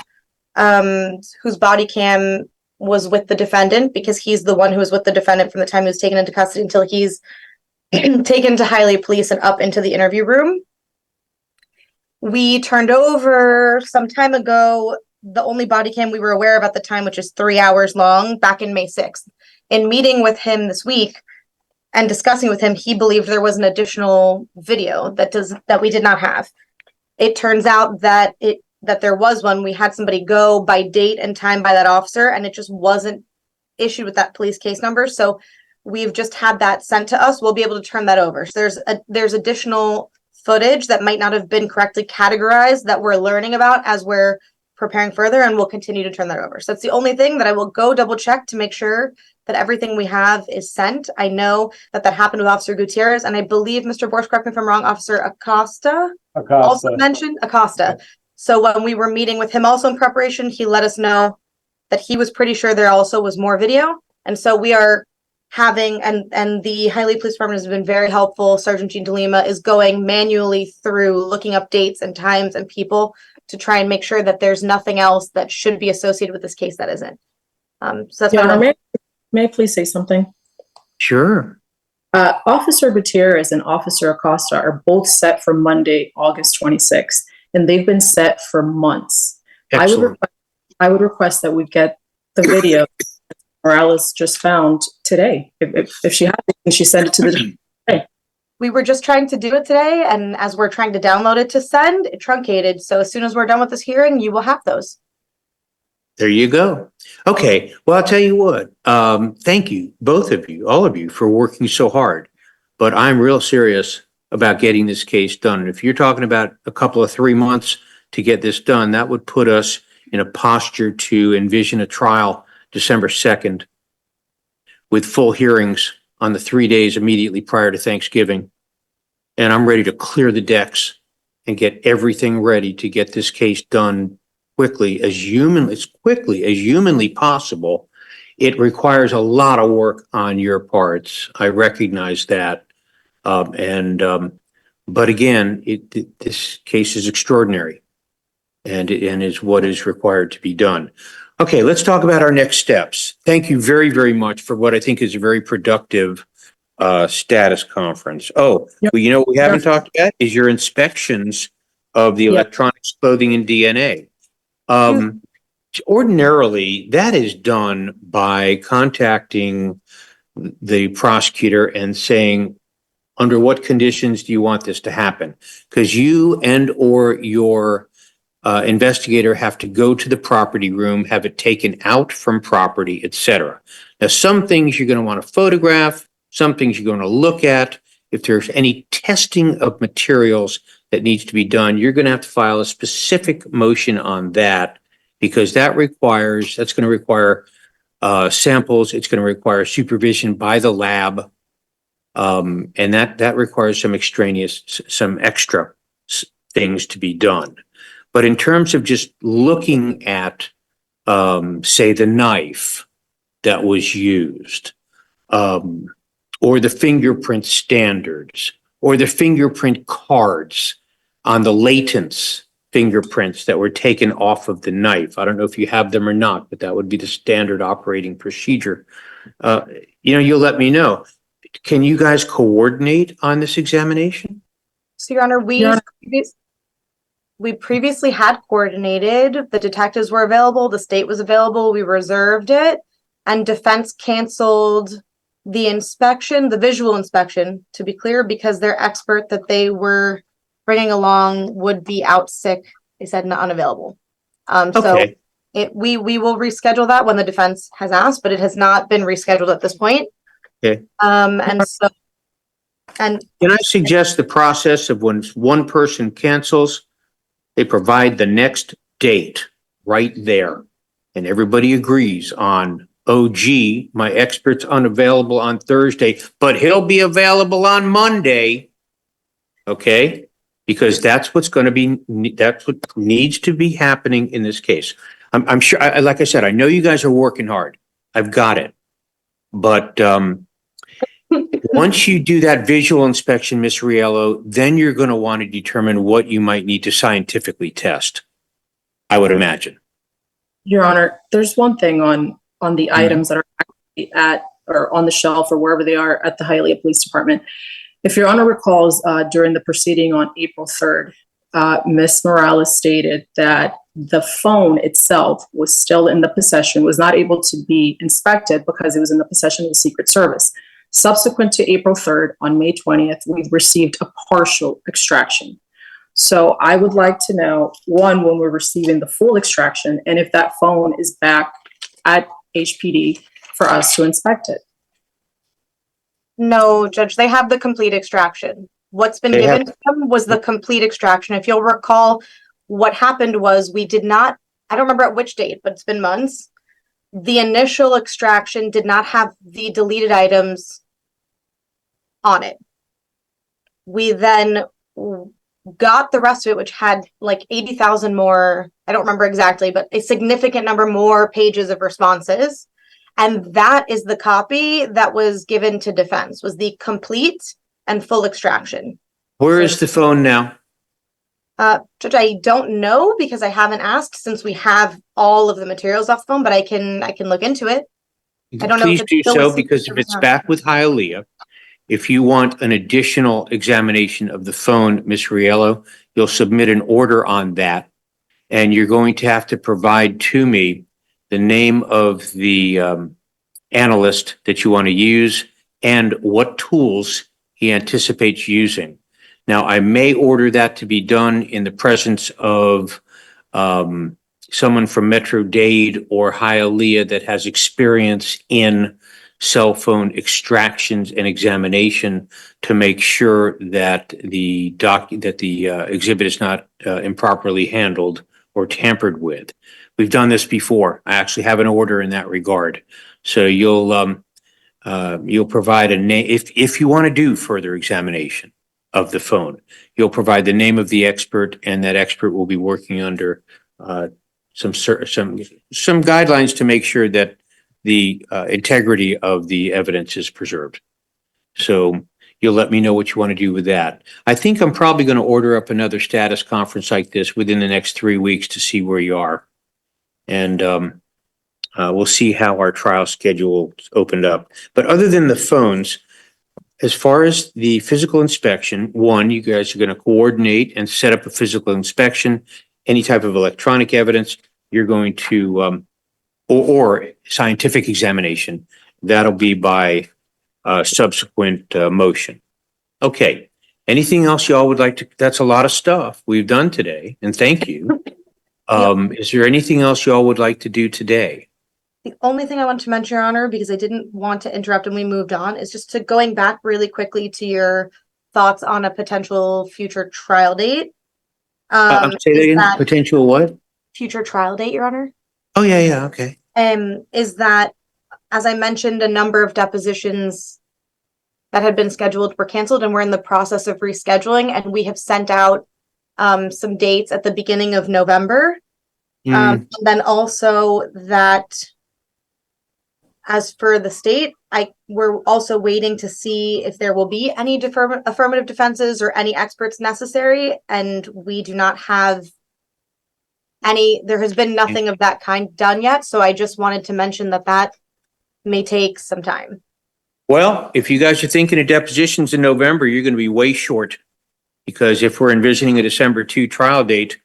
whose body cam was with the defendant, because he's the one who was with the defendant from the time he was taken into custody until he's taken to Hialeah Police and up into the interview room. We turned over some time ago the only body cam we were aware of at the time, which is 3 hours long, back in May 6th. In meeting with him this week and discussing with him, he believed there was an additional video that we did not have. It turns out that there was one. We had somebody go by date and time by that officer, and it just wasn't issued with that police case number. So we've just had that sent to us. We'll be able to turn that over. So there's additional footage that might not have been correctly categorized that we're learning about as we're preparing further, and we'll continue to turn that over. So that's the only thing that I will go double check to make sure that everything we have is sent. I know that happened with Officer Gutierrez, and I believe, Mr. Borst, correct me if I'm wrong, Officer Acosta also mentioned Acosta. So when we were meeting with him also in preparation, he let us know that he was pretty sure there also was more video. And so we are having, and the Hialeah Police Department has been very helpful. Sergeant Jean DeLima is going manually through looking up dates and times and people to try and make sure that there's nothing else that should be associated with this case that isn't. So that's may I please say something? Sure. Officer Gutierrez and Officer Acosta are both set for Monday, August 26th, and they've been set for months. Excellent. I would request that we get the video Morales just found today. If she has it, she sent it to the We were just trying to do it today, and as we're trying to download it to send, it truncated. So as soon as we're done with this hearing, you will have those. There you go. Okay. Well, I'll tell you what. Thank you, both of you, all of you, for working so hard. But I'm real serious about getting this case done. And if you're talking about a couple of 3 months to get this done, that would put us in a posture to envision a trial December 2nd with full hearings on the 3 days immediately prior to Thanksgiving. And I'm ready to clear the decks and get everything ready to get this case done as quickly as humanly possible. It requires a lot of work on your parts. I recognize that. But again, this case is extraordinary and is what is required to be done. Okay, let's talk about our next steps. Thank you very, very much for what I think is a very productive status conference. Oh, well, you know what we haven't talked about is your inspections of the electronics, clothing, and DNA. Ordinarily, that is done by contacting the prosecutor and saying, under what conditions do you want this to happen? Because you and or your investigator have to go to the property room, have it taken out from property, etc. Now, some things you're going to want to photograph, some things you're going to look at. If there's any testing of materials that needs to be done, you're going to have to file a specific motion on that, because that's going to require samples. It's going to require supervision by the lab. And that requires some extra things to be done. But in terms of just looking at, say, the knife that was used, or the fingerprint standards, or the fingerprint cards on the latents fingerprints that were taken off of the knife. I don't know if you have them or not, but that would be the standard operating procedure. You'll let me know. Can you guys coordinate on this examination? So, Your Honor, we previously had coordinated. The detectives were available. The state was available. We reserved it, and defense canceled the inspection, the visual inspection, to be clear, because their expert that they were bringing along would be out sick. They said unavailable. Okay. So we will reschedule that when the defense has asked, but it has not been rescheduled at this point. Okay. And can I suggest the process of when one person cancels, they provide the next date right there, and everybody agrees on, oh, gee, my expert's unavailable on Thursday, but he'll be available on Monday. Okay? Because that's what needs to be happening in this case. I'm sure, like I said, I know you guys are working hard. I've got it. But once you do that visual inspection, Ms. Riello, then you're going to want to determine what you might need to scientifically test, I would imagine. Your Honor, there's one thing on the items that are actually at or on the shelf or wherever they are at the Hialeah Police Department. If Your Honor recalls, during the proceeding on April 3rd, Ms. Morales stated that the phone itself was still in the possession, was not able to be inspected because it was in the possession of the Secret Service. Subsequent to April 3rd, on May 20th, we received a partial extraction. So I would like to know, one, when we're receiving the full extraction, and if that phone is back at HPD for us to inspect it. no, Judge, they have the complete extraction. What's been given to them was the complete extraction. If you'll recall, what happened was we did not, I don't remember at which date, but it's been months. The initial extraction did not have the deleted items on it. We then got the rest of it, which had like 80,000 more, I don't remember exactly, but a significant number more pages of responses. And that is the copy that was given to defense, was the complete and full extraction. Where is the phone now? Judge, I don't know because I haven't asked since we have all of the materials off the phone, but I can look into it. I don't know if Please it's do still so, a because if it's back with Hialeah, if you want an additional examination of the phone, Ms. Riello, you'll submit an order on that. And you're going to have to provide to me the name of the analyst that you want to use and what tools he anticipates using. Now, I may order that to be done in the presence of someone from Metro-Dade or Hialeah that has experience in cell phone extractions and examination to make sure that the exhibit is not improperly handled or tampered with. We've done this before. I actually have an order in that regard. So you'll provide a name if you want to do further examination of the phone. You'll provide the name of the expert, and that expert will be working under some guidelines to make sure that the integrity of the evidence is preserved. So you'll let me know what you want to do with that. I think I'm probably going to order up another status conference like this within the next 3 weeks to see where you are. And we'll see how our trial schedule opened up. But other than the phones, as far as the physical inspection, one, you guys are going to coordinate and set up a physical inspection. Any type of electronic evidence, you're going to, or scientific examination, that'll be by subsequent motion. Okay. Anything else y'all would like to, that's a lot of stuff we've done today, and thank you. Is there anything else y'all would like to do today? The only thing I want to mention, Your Honor, because I didn't want to interrupt and we moved on, is just to going back really quickly to your thoughts on a potential future trial date. Say that Is again, that potential what? future trial date, Your Honor? Oh, yeah, okay. Is that, as I mentioned, a number of depositions that had been scheduled were canceled and we're in the process of rescheduling, and we have sent out some dates at the beginning of November. And then also that, as for the state, we're also waiting to see if there will be any affirmative defenses or any experts necessary, and we do not have any. There has been nothing of that kind done yet, so I just wanted to mention that may take some time. Well, if you guys are thinking of depositions in November, you're going to be way short. Because if we're envisioning a December 2 trial date,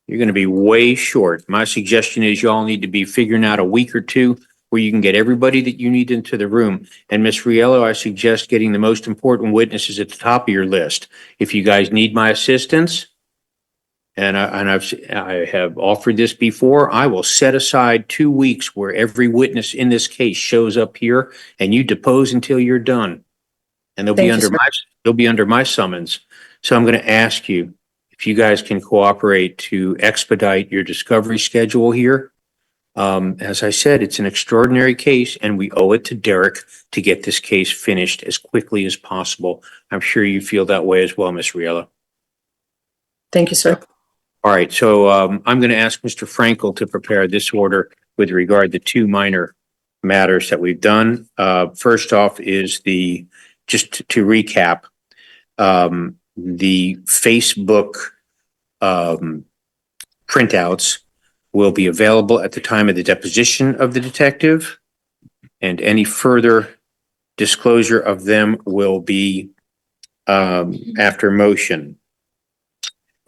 you're going to be way short. My suggestion is y'all need to be figuring out a week or two where you can get everybody that you need into the room. And Ms. Riello, I suggest getting the most important witnesses at the top of your list. If you guys need my assistance, and I have offered this before, I will set aside 2 weeks where every witness in this case shows up here and you depose until you're done. And they'll be under my summons. So I'm going to ask you if you guys can cooperate to expedite your discovery schedule here. As I said, it's an extraordinary case and we owe it to Derek to get this case finished as quickly as possible. I'm sure you feel that way as well, Ms. Riella. Thank you, sir. All right, so I'm going to ask Mr. Frankel to prepare this order with regard to 2 minor matters that we've done. First off is just to recap, the Facebook printouts will be available at the time of the deposition of the detective, and any further disclosure of them will be after motion.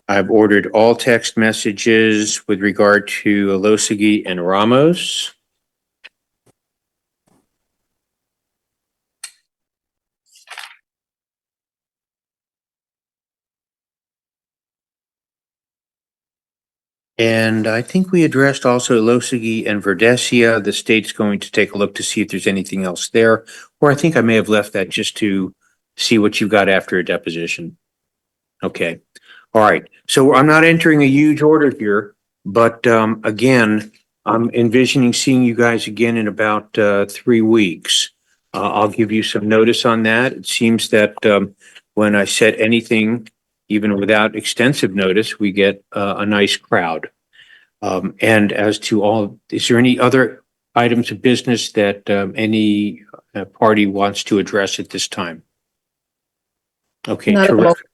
I've ordered all text messages with regard to Alosagi and Ramos. And I think we addressed also Alosagi and Verdesia. The state's going to take a look to see if there's anything else there. Or I think I may have left that just to see what you got after a deposition. Okay. All right. So I'm not entering a huge order here, but again, I'm envisioning seeing you guys again in about 3 weeks. I'll give you some notice on that. It seems that when I set anything, even without extensive notice, we get a nice crowd. And as to all, is there any other items of business that any party wants to address at this time? Okay, Not at the moment. terrific.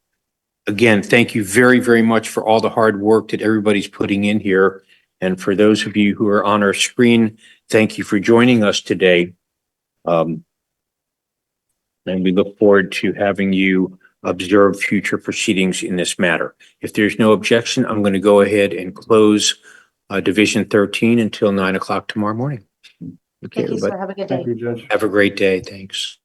Again, thank you very, very much for all the hard work that everybody's putting in here. And for those of you who are on our screen, thank you for joining us today. And we look forward to having you observe future proceedings in this matter. If there's no objection, I'm going to go ahead and close Division 13 until 9 o'clock tomorrow morning. Okay, Thank you, everybody. sir. Have a good day. Have a great day. Thanks.